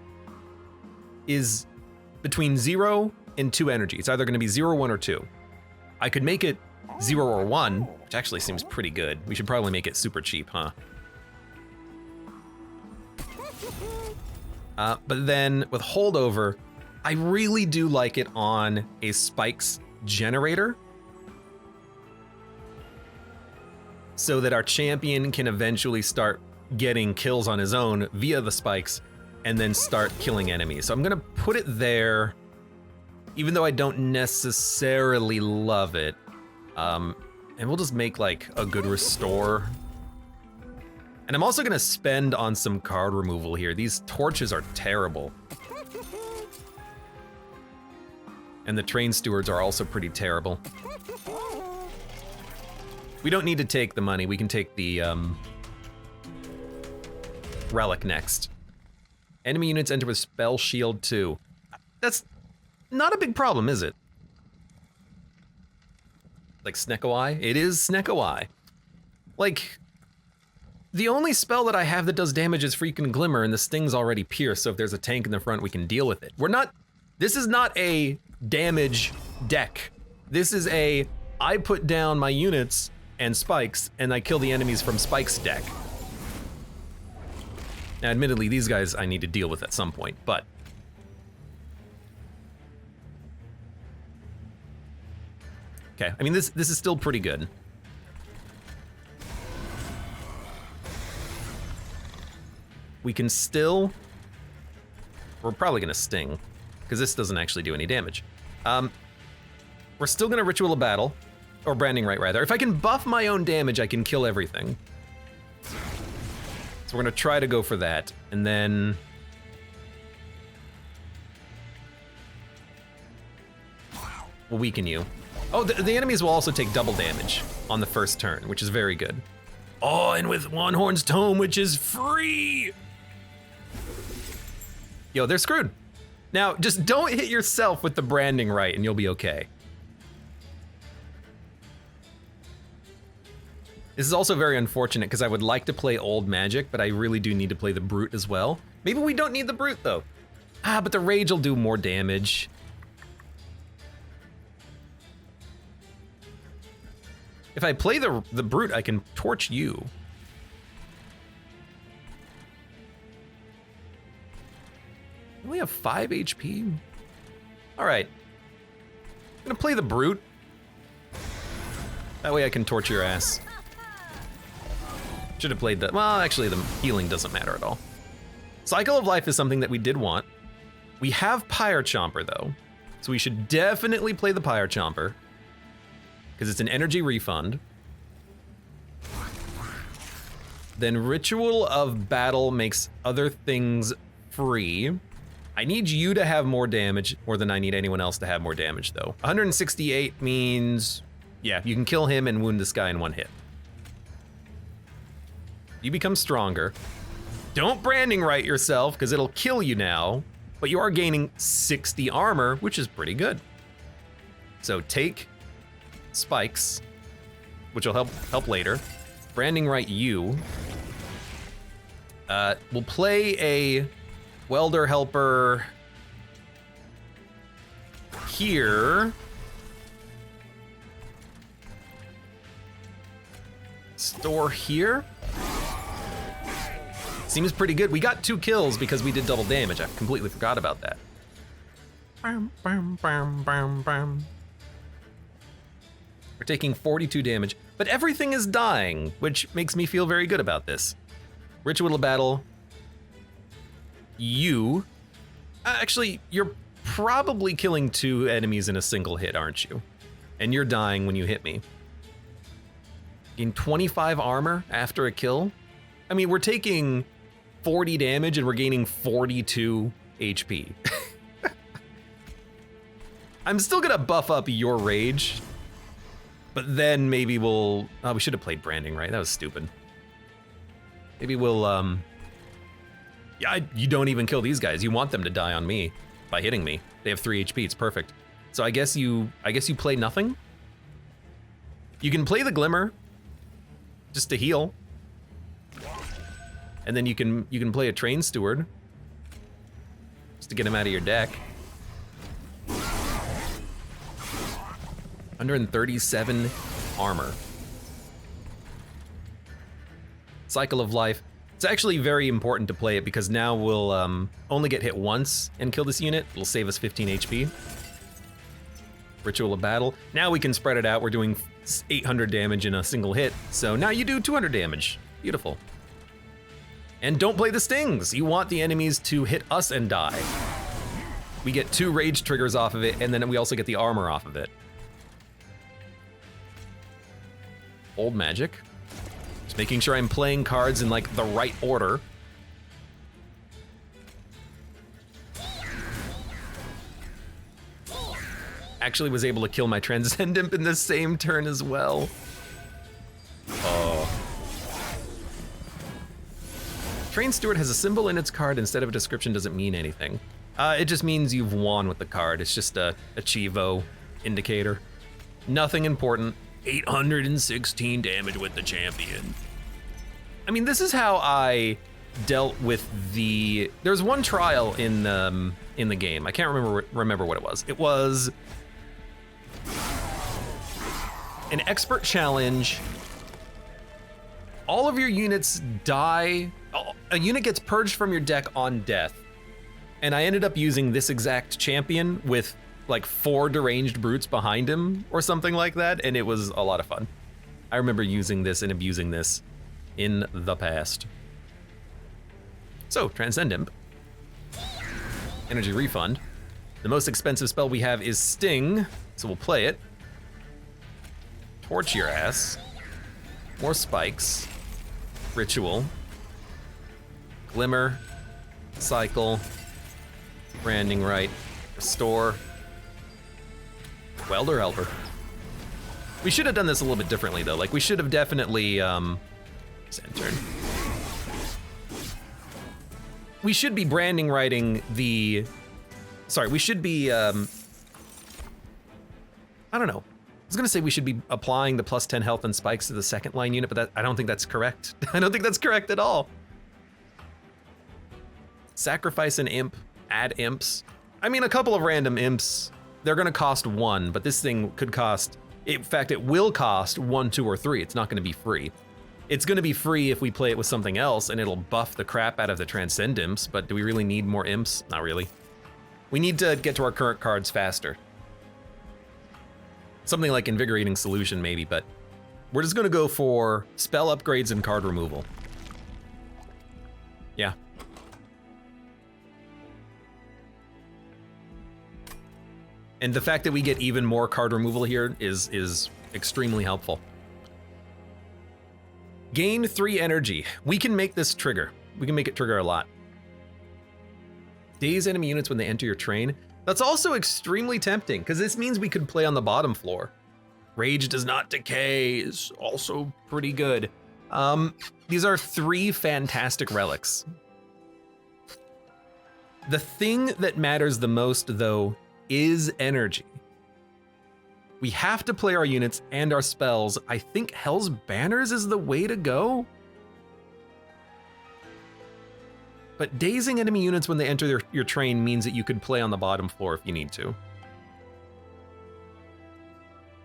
[SPEAKER 1] is between 0 and 2 energy. It's either gonna be 0, 1, or 2. I could make it 0 or 1, which actually seems pretty good. We should probably make it super cheap, huh? But then with holdover, I really do like it on a spikes generator, so that our champion can eventually start getting kills on his own via the spikes and then start killing enemies. So I'm gonna put it there, even though I don't necessarily love it. And we'll just make like a good restore. And I'm also gonna spend on some card removal here. These torches are terrible. And the train stewards are also pretty terrible. We don't need to take the money, we can take the relic next. Enemy units enter with spell shield too. That's not a big problem, is it? Like Snecko Eye? It is Snecko Eye. Like, the only spell that I have that does damage is freaking Glimmer, and the sting's already pierced, so if there's a tank in the front, we can deal with it. This is not a damage deck. This is a, I put down my units and spikes, and I kill the enemies from spikes deck. Now, admittedly, these guys I need to deal with at some point, but. Okay, I mean, this is still pretty good. We can still, we're probably gonna sting, because this doesn't actually do any damage. We're still gonna Ritual of Battle, or Branding Right rather. If I can buff my own damage, I can kill everything. So we're gonna try to go for that, and then we'll weaken you. Oh, the enemies will also take double damage on the first turn, which is very good. Oh, and with One Horn's Tome, which is free! Yo, they're screwed. Now, just don't hit yourself with the branding right, and you'll be okay. This is also very unfortunate, because I would like to play Old Magic, but I really do need to play the Brute as well. Maybe we don't need the Brute, though. Ah, but the Rage will do more damage. If I play the Brute, I can torch you. I only have 5 HP. All right. I'm gonna play the Brute. That way I can torch your ass. Should have played that. Well, actually, the healing doesn't matter at all. Cycle of Life is something that we did want. We have Pyre Chomper, though, so we should definitely play the Pyre Chomper, because it's an energy refund. Then Ritual of Battle makes other things free. I need you to have more damage more than I need anyone else to have more damage, though. 168 means, yeah, you can kill him and wound this guy in 1 hit. You become stronger. Don't Branding Right yourself, because it'll kill you now, but you are gaining 60 armor, which is pretty good. So take spikes, which will help later. Branding Right you. We'll play a Welder Helper here. Store here. Seems pretty good. We got 2 kills because we did double damage. I completely forgot about that. We're taking 42 damage, but everything is dying, which makes me feel very good about this. Ritual of Battle. You. Actually, you're probably killing 2 enemies in a single hit, aren't you? And you're dying when you hit me. Gain 25 armor after a kill? I mean, we're taking 40 damage and we're gaining 42 HP. I'm still gonna buff up your rage, but then maybe we'll, oh, we should have played Branding Right, that was stupid. Maybe we'll, yeah, you don't even kill these guys. You want them to die on me by hitting me. They have 3 HP, it's perfect. So I guess you play nothing? You can play the Glimmer just to heal. And then you can play a Train Steward just to get him out of your deck. 137 armor. Cycle of Life. It's actually very important to play it because now we'll only get hit once and kill this unit. It'll save us 15 HP. Ritual of Battle. Now we can spread it out. We're doing 800 damage in a single hit. So now you do 200 damage. Beautiful. And don't play the stings. You want the enemies to hit us and die. We get 2 rage triggers off of it, and then we also get the armor off of it. Old magic. Just making sure I'm playing cards in like the right order. Actually was able to kill my Transcendent in the same turn as well. Oh. Train Steward has a symbol in its card instead of a description doesn't mean anything. It just means you've won with the card. It's just a Chivo indicator. Nothing important. 816 damage with the champion. I mean, this is how I dealt with the... There's one trial in the game. I can't remember what it was. It was an expert challenge. All of your units die. A unit gets purged from your deck on death. And I ended up using this exact champion with like 4 deranged brutes behind him or something like that, and it was a lot of fun. I remember using this and abusing this in the past. So, Transcendent. Energy Refund. The most expensive spell we have is Sting, so we'll play it. Torch your ass. More spikes. Ritual. Glimmer. Cycle. Branding Right. Restore. Welder Helper. We should have done this a little bit differently though. Like we should have definitely, send turn. We should be branding righting the, sorry, we should be, I don't know. I was gonna say we should be applying the +10 health and spikes to the second line unit, but I don't think that's correct. I don't think that's correct at all. Sacrifice an imp, add imps. I mean, a couple of random imps, they're gonna cost 1, but this thing could cost, in fact, it will cost 1, 2, or 3. It's not gonna be free. It's gonna be free if we play it with something else and it'll buff the crap out of the Transcend imps, but do we really need more imps? Not really. We need to get to our current cards faster. Something like Invigorating Solution maybe, but we're just gonna go for spell upgrades and card removal. Yeah. And the fact that we get even more card removal here is extremely helpful. Gain 3 energy. We can make this trigger. We can make it trigger a lot. Daze enemy units when they enter your train. That's also extremely tempting, because this means we could play on the bottom floor. Rage does not decay is also pretty good. These are 3 fantastic relics. The thing that matters the most, though, is energy. We have to play our units and our spells. I think Hell's Banners is the way to go. But dazing enemy units when they enter your train means that you could play on the bottom floor if you need to.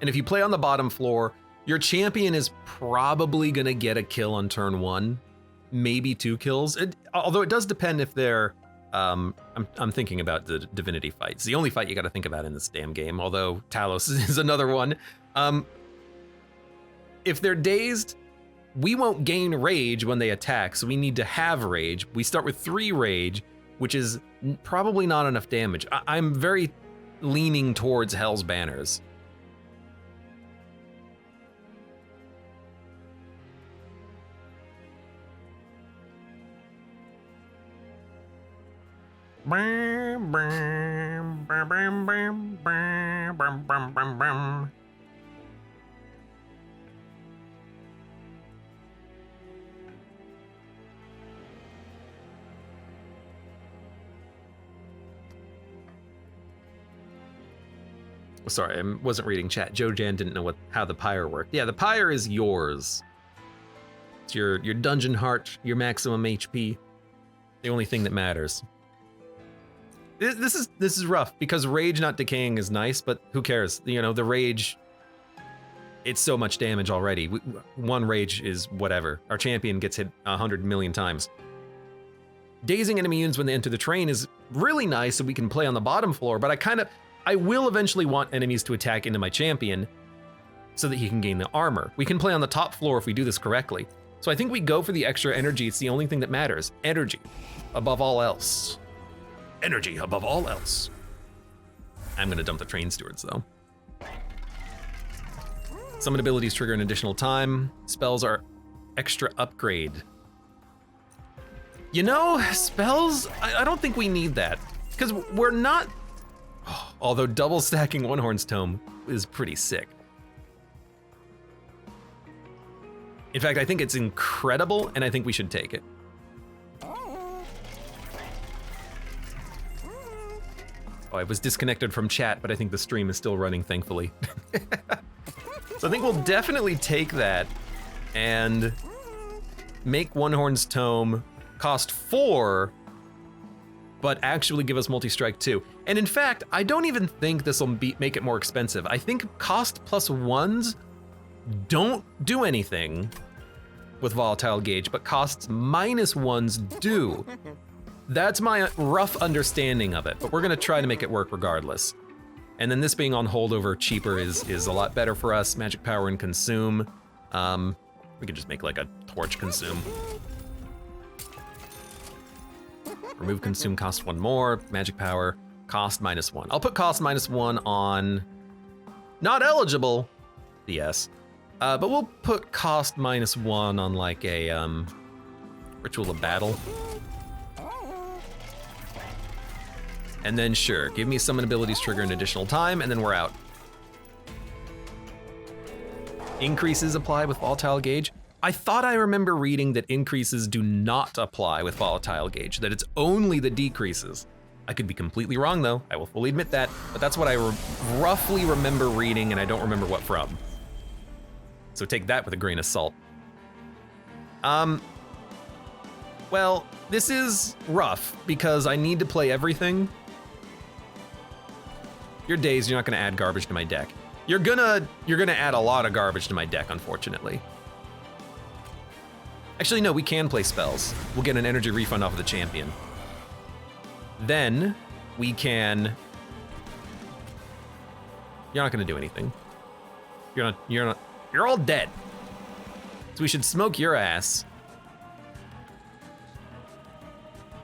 [SPEAKER 1] And if you play on the bottom floor, your champion is probably gonna get a kill on turn 1, maybe 2 kills. Although it does depend if they're, I'm thinking about the divinity fight. It's the only fight you gotta think about in this damn game, although Talos is another one. If they're dazed, we won't gain rage when they attack, so we need to have rage. We start with 3 rage, which is probably not enough damage. I'm very leaning towards Hell's Banners. Bam, bam, bam, bam, bam, bam, bam, bam, bam, bam. Sorry, I wasn't reading chat. Joe Jan didn't know how the pyre worked. Yeah, the pyre is yours. It's your dungeon heart, your maximum HP. The only thing that matters. This is rough because rage not decaying is nice, but who cares? You know, the rage, it's so much damage already. One rage is whatever. Our champion gets hit 100 million times. Dazing enemy units when they enter the train is really nice so we can play on the bottom floor, but I will eventually want enemies to attack into my champion so that he can gain the armor. We can play on the top floor if we do this correctly. So I think we go for the extra energy. It's the only thing that matters. Energy above all else. Energy above all else. I'm gonna dump the train stewards though. Summon abilities trigger an additional time. Spells are extra upgrade. You know, spells, I don't think we need that because we're not, although double stacking One Horn's Tome is pretty sick. In fact, I think it's incredible and I think we should take it. Oh, I was disconnected from chat, but I think the stream is still running, thankfully. So I think we'll definitely take that and make One Horn's Tome cost 4, but actually give us multi-strike 2. And in fact, I don't even think this will make it more expensive. I think cost plus 1s don't do anything with volatile gauge, but costs minus 1s do. That's my rough understanding of it, but we're gonna try to make it work regardless. And then this being on holdover cheaper is a lot better for us. Magic power and consume. We could just make like a torch consume. Remove consume, cost 1 more. Magic power, cost -1. I'll put cost -1 on not eligible, yes. But we'll put cost -1 on like a ritual of battle. And then sure, give me summon abilities trigger an additional time, and then we're out. Increases apply with volatile gauge. I thought I remember reading that increases do not apply with volatile gauge, that it's only the decreases. I could be completely wrong though, I will fully admit that, but that's what I roughly remember reading and I don't remember what from. So take that with a grain of salt. Well, this is rough because I need to play everything. You're dazed, you're not gonna add garbage to my deck. You're gonna add a lot of garbage to my deck, unfortunately. Actually, no, we can play spells. We'll get an energy refund off of the champion. Then we can. You're not gonna do anything. You're all dead. So we should smoke your ass.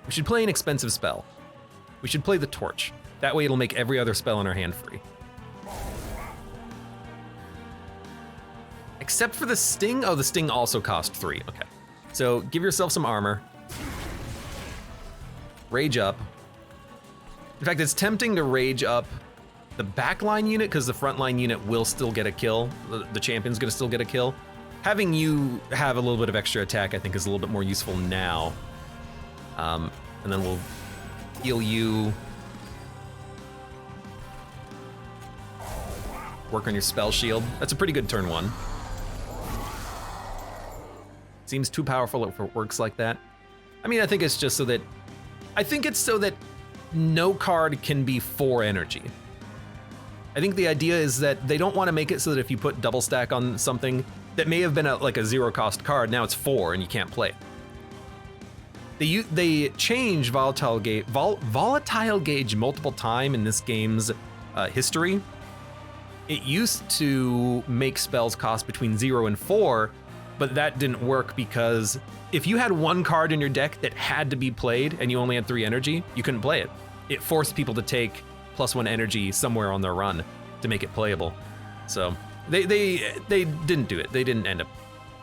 [SPEAKER 1] We should play an expensive spell. We should play the torch. That way it'll make every other spell in our hand free. Except for the sting. Oh, the sting also cost 3, okay. So give yourself some armor. Rage up. In fact, it's tempting to rage up the backline unit because the frontline unit will still get a kill. The champion's gonna still get a kill. Having you have a little bit of extra attack, I think, is a little bit more useful now. And then we'll heal you. Work on your spell shield. That's a pretty good turn 1. Seems too powerful if it works like that. I mean, I think it's just so that, no card can be 4 energy. I think the idea is that they don't want to make it so that if you put double stack on something that may have been like a 0 cost card, now it's 4 and you can't play it. They change volatile gauge multiple times in this game's history. It used to make spells cost between 0 and 4, but that didn't work because if you had 1 card in your deck that had to be played and you only had 3 energy, you couldn't play it. It forced people to take +1 energy somewhere on their run to make it playable. So they didn't do it. They didn't end up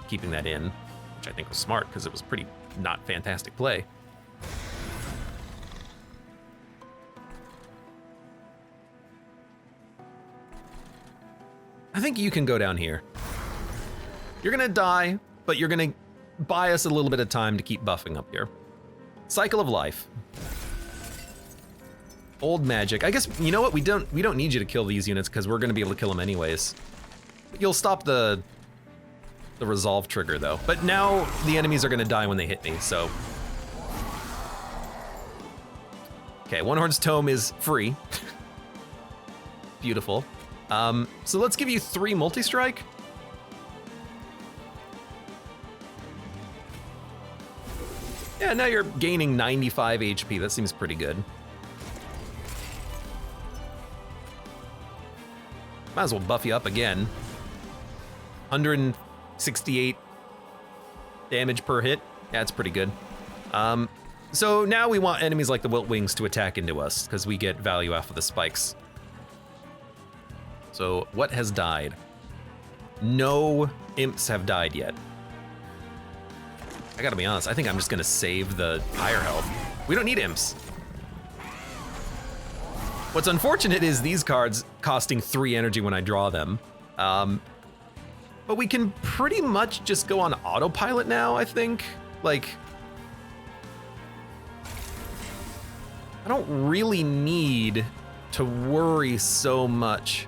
[SPEAKER 1] keeping that in, which I think was smart because it was pretty not fantastic play. I think you can go down here. You're gonna die, but you're gonna buy us a little bit of time to keep buffing up here. Cycle of life. Old magic. I guess, you know what? We don't need you to kill these units because we're gonna be able to kill them anyways. You'll stop the resolve trigger though. But now the enemies are gonna die when they hit me, so. Okay, One Horn's Tome is free. Beautiful. So let's give you 3 multi-strike. Yeah, now you're gaining 95 HP. That seems pretty good. Might as well buff you up again. 168 damage per hit. Yeah, that's pretty good. So now we want enemies like the Wilt Wings to attack into us because we get value off of the spikes. So what has died? No imps have died yet. I gotta be honest, I think I'm just gonna save the higher health. We don't need imps. What's unfortunate is these cards costing 3 energy when I draw them. But we can pretty much just go on autopilot now, I think. Like, I don't really need to worry so much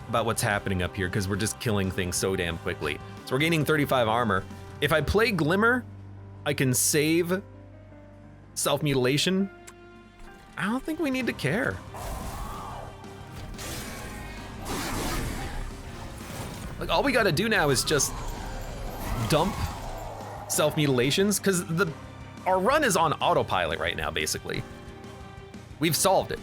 [SPEAKER 1] about what's happening up here because we're just killing things so damn quickly. So we're gaining 35 armor. If I play Glimmer, I can save self-mutilation. I don't think we need to care. Like, all we gotta do now is just dump self-mutilations, because our run is on autopilot right now, basically. We've solved it.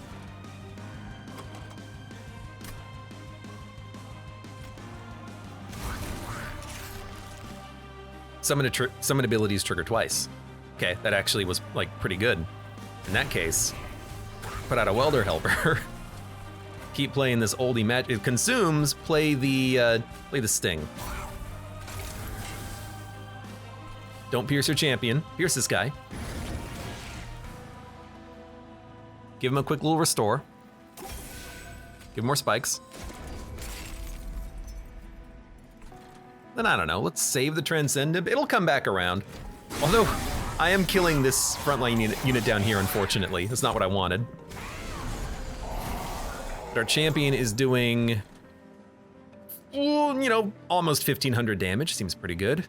[SPEAKER 1] Summon abilities trigger twice. Okay, that actually was like pretty good. In that case, put out a welder helper. Keep playing this oldie match. It consumes. Play the sting. Don't pierce your champion. Pierce this guy. Give him a quick little restore. Give him more spikes. Then I don't know, let's save the Transcendent. It'll come back around. Although, I am killing this frontline unit down here, unfortunately. That's not what I wanted. But our champion is doing, well, you know, almost 1,500 damage. Seems pretty good.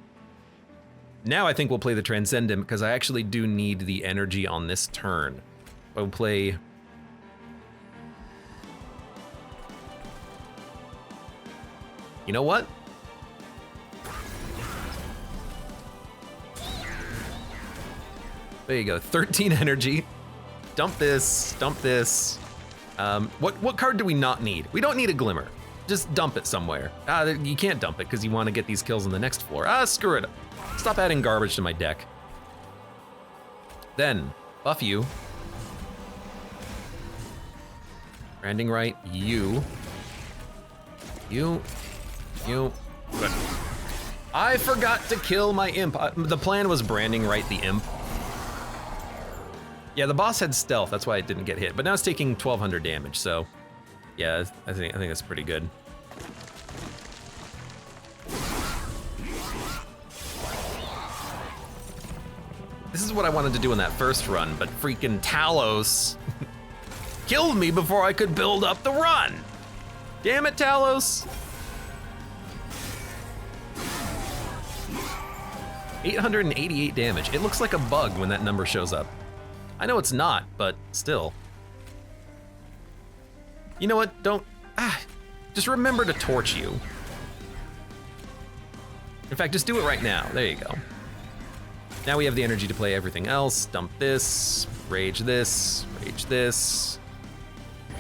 [SPEAKER 1] Now I think we'll play the Transcendent because I actually do need the energy on this turn. I'll play... You know what? There you go, 13 energy. Dump this, dump this. What card do we not need? We don't need a Glimmer. Just dump it somewhere. You can't dump it because you want to get these kills on the next floor. Screw it. Stop adding garbage to my deck. Then, buff you. Branding right, you. Good. I forgot to kill my imp. The plan was branding right the imp. Yeah, the boss had stealth, that's why it didn't get hit. But now it's taking 1,200 damage, so yeah, I think that's pretty good. This is what I wanted to do in that first run, but freaking Talos killed me before I could build up the run. Damn it, Talos. 888 damage. It looks like a bug when that number shows up. I know it's not, but still. You know what? Just remember to torch you. In fact, just do it right now. There you go. Now we have the energy to play everything else. Dump this, rage this,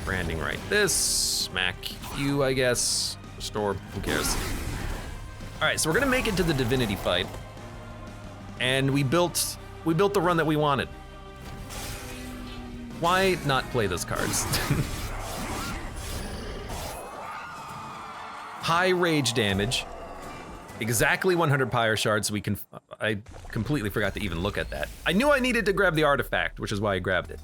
[SPEAKER 1] branding right this, smack you, I guess. Restore, who cares? All right, so we're gonna make it to the divinity fight. And we built the run that we wanted. Why not play those cards? High rage damage. Exactly 100 pyre shards. I completely forgot to even look at that. I knew I needed to grab the artifact, which is why I grabbed it.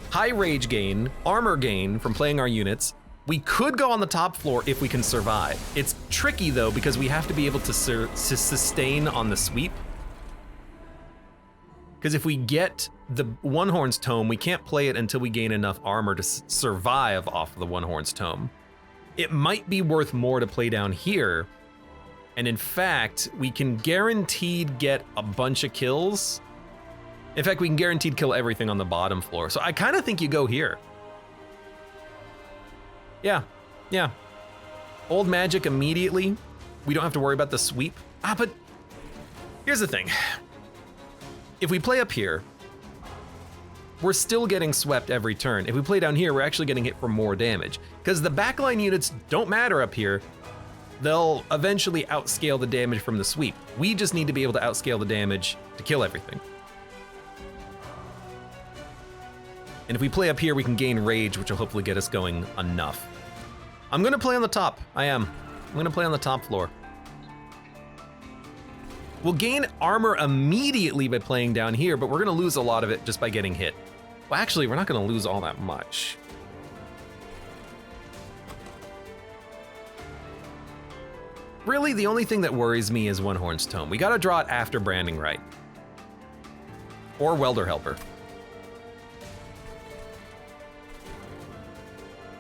[SPEAKER 1] High rage gain, armor gain from playing our units. We could go on the top floor if we can survive. It's tricky though, because we have to be able to sustain on the sweep. Because if we get the One Horn's Tome, we can't play it until we gain enough armor to survive off of the One Horn's Tome. It might be worth more to play down here. And in fact, we can guaranteed get a bunch of kills. In fact, we can guaranteed kill everything on the bottom floor. So I kind of think you go here. Yeah. Old magic immediately. We don't have to worry about the sweep. But here's the thing. If we play up here, we're still getting swept every turn. If we play down here, we're actually getting hit for more damage. Because the backline units don't matter up here. They'll eventually outscale the damage from the sweep. We just need to be able to outscale the damage to kill everything. And if we play up here, we can gain rage, which will hopefully get us going enough. I'm gonna play on the top, I'm gonna play on the top floor. We'll gain armor immediately by playing down here, but we're gonna lose a lot of it just by getting hit. Well, actually, we're not gonna lose all that much. Really, the only thing that worries me is One Horn's Tome. We gotta draw it after Branding Right. Or Welder Helper.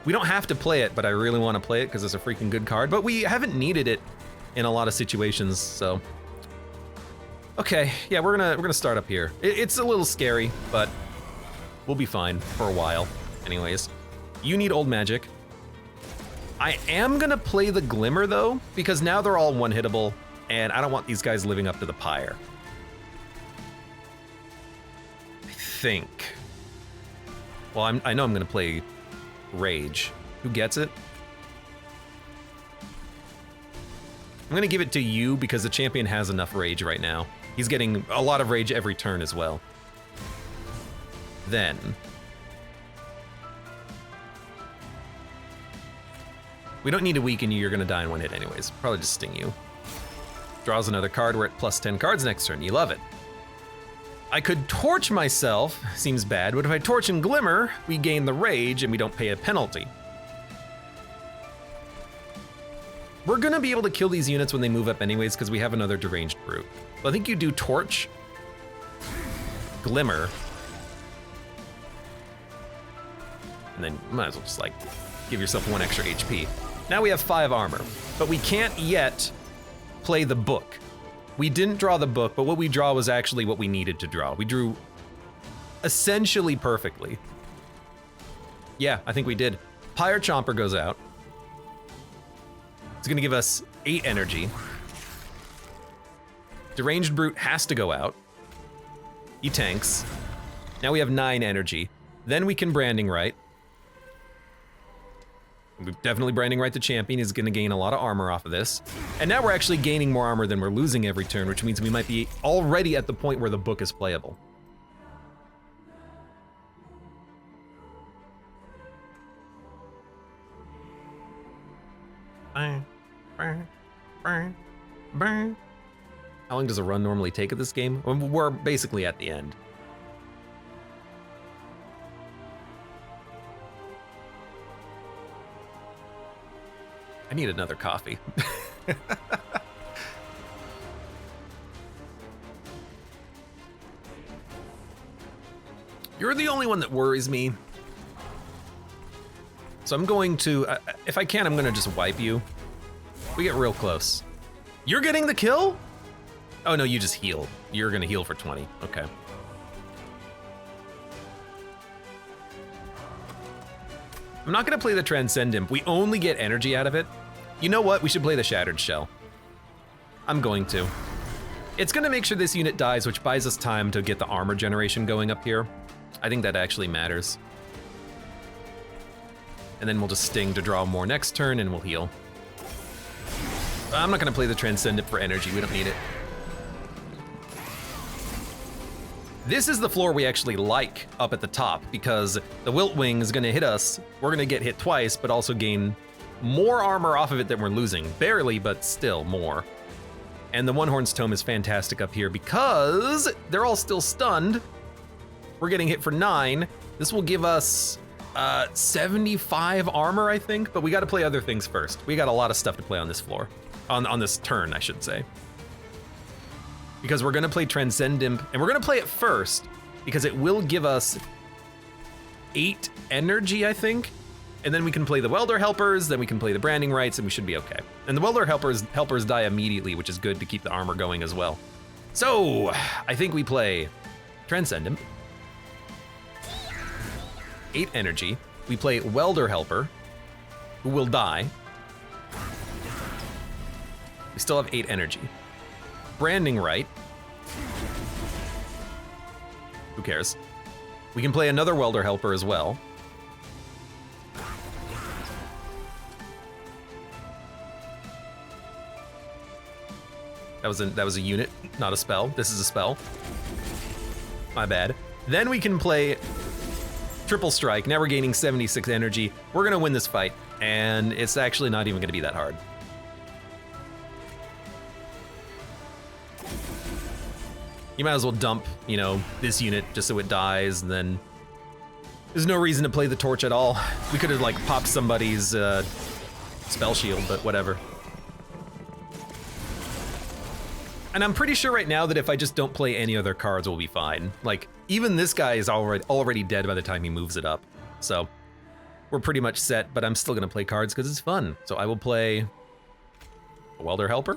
[SPEAKER 1] We don't have to play it, but I really wanna play it because it's a freaking good card, but we haven't needed it in a lot of situations, so. Okay, yeah, we're gonna start up here. It's a little scary, but we'll be fine for a while. Anyways, you need old magic. I am gonna play the Glimmer though, because now they're all one-hittable, and I don't want these guys living up to the pyre. I think. Well, I know I'm gonna play Rage. Who gets it? I'm gonna give it to you because the champion has enough rage right now. He's getting a lot of rage every turn as well. Then. We don't need to weaken you, you're gonna die in one hit anyways. Probably just sting you. Draws another card, we're at plus 10 cards next turn, you love it. I could torch myself, seems bad, but if I torch and Glimmer, we gain the rage and we don't pay a penalty. We're gonna be able to kill these units when they move up anyways because we have another Deranged Brute. So I think you do Torch, Glimmer, and then you might as well just like give yourself 1 extra HP. Now we have 5 armor, but we can't yet play the book. We didn't draw the book, but what we draw was actually what we needed to draw. We drew essentially perfectly. Yeah, I think we did. Pyre Chomper goes out. It's gonna give us 8 energy. Deranged Brute has to go out. He tanks. Now we have 9 energy. Then we can Branding Right. We're definitely Branding Right the champion. He's gonna gain a lot of armor off of this. And now we're actually gaining more armor than we're losing every turn, which means we might be already at the point where the book is playable. How long does a run normally take at this game? We're basically at the end. I need another coffee. You're the only one that worries me. So I'm going to, if I can, I'm gonna just wipe you. We get real close. You're getting the kill? Oh no, you just heal. You're gonna heal for 20, okay. I'm not gonna play the Transcendent. We only get energy out of it. You know what? We should play the Shattered Shell. I'm going to. It's gonna make sure this unit dies, which buys us time to get the armor generation going up here. I think that actually matters. And then we'll just Sting to draw more next turn and we'll heal. I'm not gonna play the Transcendent for energy, we don't need it. This is the floor we actually like up at the top because the Wilt Wing is gonna hit us. We're gonna get hit twice, but also gain more armor off of it than we're losing. Barely, but still more. And the One Horn's Tome is fantastic up here because they're all still stunned. We're getting hit for 9. This will give us 75 armor, I think, but we gotta play other things first. We got a lot of stuff to play on this floor. On this turn, I should say. because we're gonna play Transcendent, and we're gonna play it first because it will give us 8 energy, I think. And then we can play the Welder Helpers, then we can play the Branding Rights, and we should be okay. And the Welder Helpers die immediately, which is good to keep the armor going as well. So, I think we play Transcendent, 8 energy. We play Welder Helper, who will die. We still have 8 energy. Branding Right. Who cares? We can play another Welder Helper as well. That was a unit, not a spell. This is a spell. My bad. Then we can play Triple Strike. Now we're gaining 76 energy. We're gonna win this fight, and it's actually not even gonna be that hard. You might as well dump, you know, this unit just so it dies, and then there's no reason to play the torch at all. We could have like popped somebody's spell shield, but whatever. And I'm pretty sure right now that if I just don't play any other cards, we'll be fine. Like, even this guy is already dead by the time he moves it up. So, we're pretty much set, but I'm still gonna play cards because it's fun. So I will play a Welder Helper,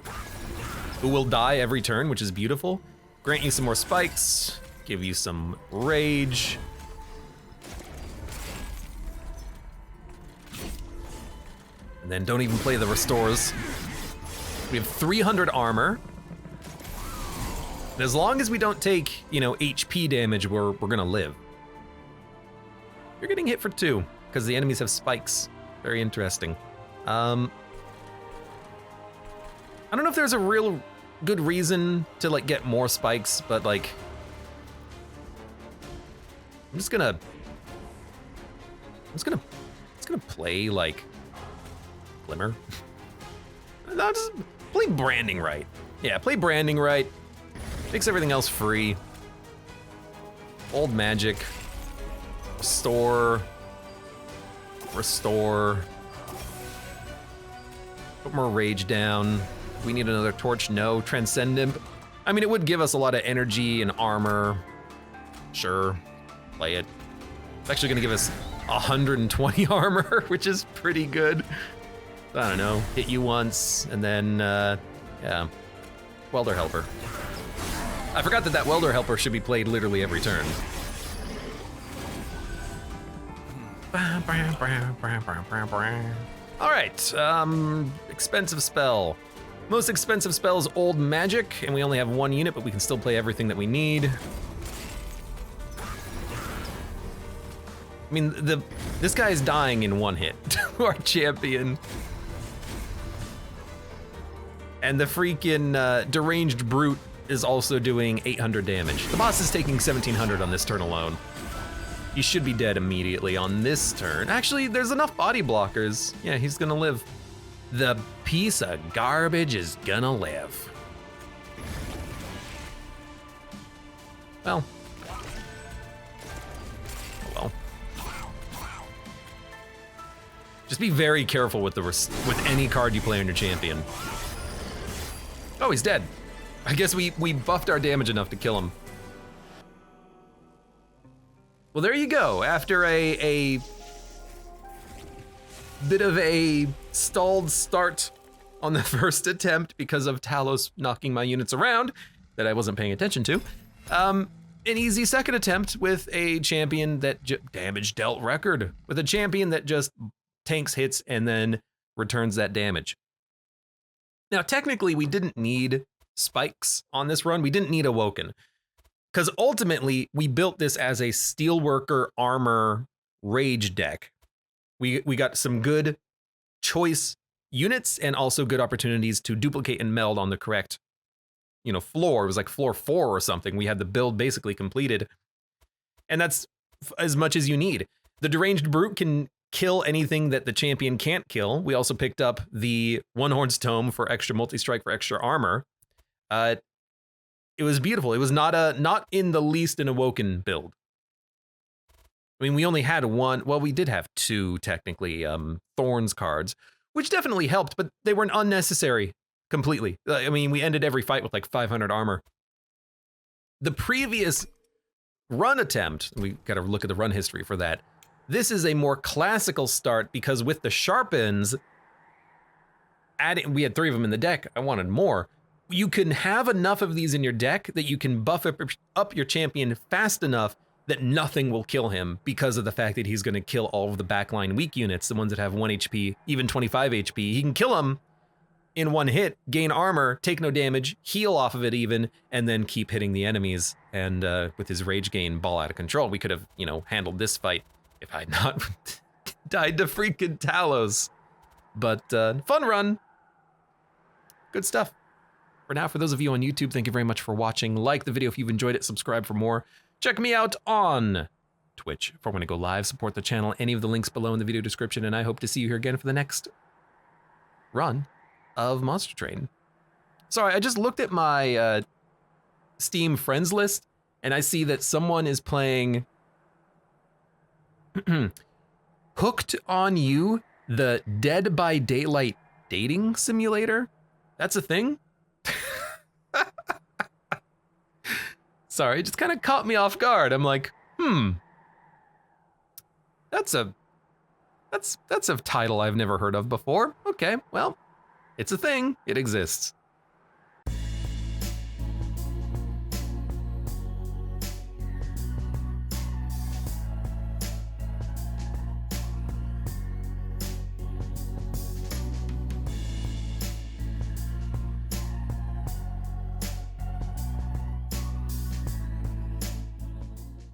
[SPEAKER 1] who will die every turn, which is beautiful. Grant you some more spikes, give you some rage. And then don't even play the restores. We have 300 armor. And as long as we don't take, you know, HP damage, we're gonna live. You're getting hit for 2, because the enemies have spikes. Very interesting. I don't know if there's a real good reason to like get more spikes, but like, I'm just gonna play like Glimmer. No, just play Branding Right. Yeah, play Branding Right. Makes everything else free. Old Magic. Restore. Put more rage down. We need another torch, no. Transcendent. I mean, it would give us a lot of energy and armor. Sure, play it. It's actually gonna give us 120 armor, which is pretty good. I don't know, hit you once, and then, yeah. Welder Helper. I forgot that Welder Helper should be played literally every turn. All right, expensive spell. Most expensive spell is Old Magic, and we only have 1 unit, but we can still play everything that we need. I mean, this guy is dying in 1 hit, our champion. And the freaking Deranged Brute is also doing 800 damage. The boss is taking 1700 on this turn alone. He should be dead immediately on this turn. Actually, there's enough body blockers. Yeah, he's gonna live. The piece of garbage is gonna live. Well. Oh well. Just be very careful with with any card you play on your champion. Oh, he's dead. I guess we buffed our damage enough to kill him. Well, there you go. After a bit of a stalled start on the first attempt because of Talos knocking my units around that I wasn't paying attention to, an easy second attempt with a champion that damage dealt record, with a champion that just tanks hits and then returns that damage. Now, technically, we didn't need spikes on this run. We didn't need Awoken, because ultimately we built this as a Steelworker armor rage deck. We got some good choice units and also good opportunities to duplicate and meld on the correct, you know, floor. It was like floor 4 or something. We had the build basically completed, and that's as much as you need. The Deranged Brute can kill anything that the champion can't kill. We also picked up the One Horn's Tome for extra multi-strike for extra armor. It was beautiful. It was not in the least an Awoken build. I mean, we only had 1, well, we did have 2 technically, Thorns cards, which definitely helped, but they weren't unnecessary completely. I mean, we ended every fight with like 500 armor. The previous run attempt, we got to look at the run history for that. This is a more classical start because with the sharpens, we had 3 of them in the deck. I wanted more. You can have enough of these in your deck that you can buff up your champion fast enough that nothing will kill him because of the fact that he's going to kill all of the backline weak units, the ones that have 1 HP, even 25 HP. He can kill them in 1 hit, gain armor, take no damage, heal off of it even, and then keep hitting the enemies. And with his rage gain ball out of control, we could have, handled this fight if I had not died to freaking Talos. But fun run. Good stuff. For now, for those of you on YouTube, thank you very much for watching. Like the video if you've enjoyed it, subscribe for more. Check me out on Twitch for when I go live, support the channel, any of the links below in the video description, and I hope to see you here again for the next run of Monster Train. Sorry, I just looked at my Steam friends list, and I see that someone is playing Hooked on You, the Dead by Daylight dating simulator. That's a thing? Sorry, it just kind of caught me off guard. I'm like, that's a title I've never heard of before. Okay, well, it's a thing. It exists.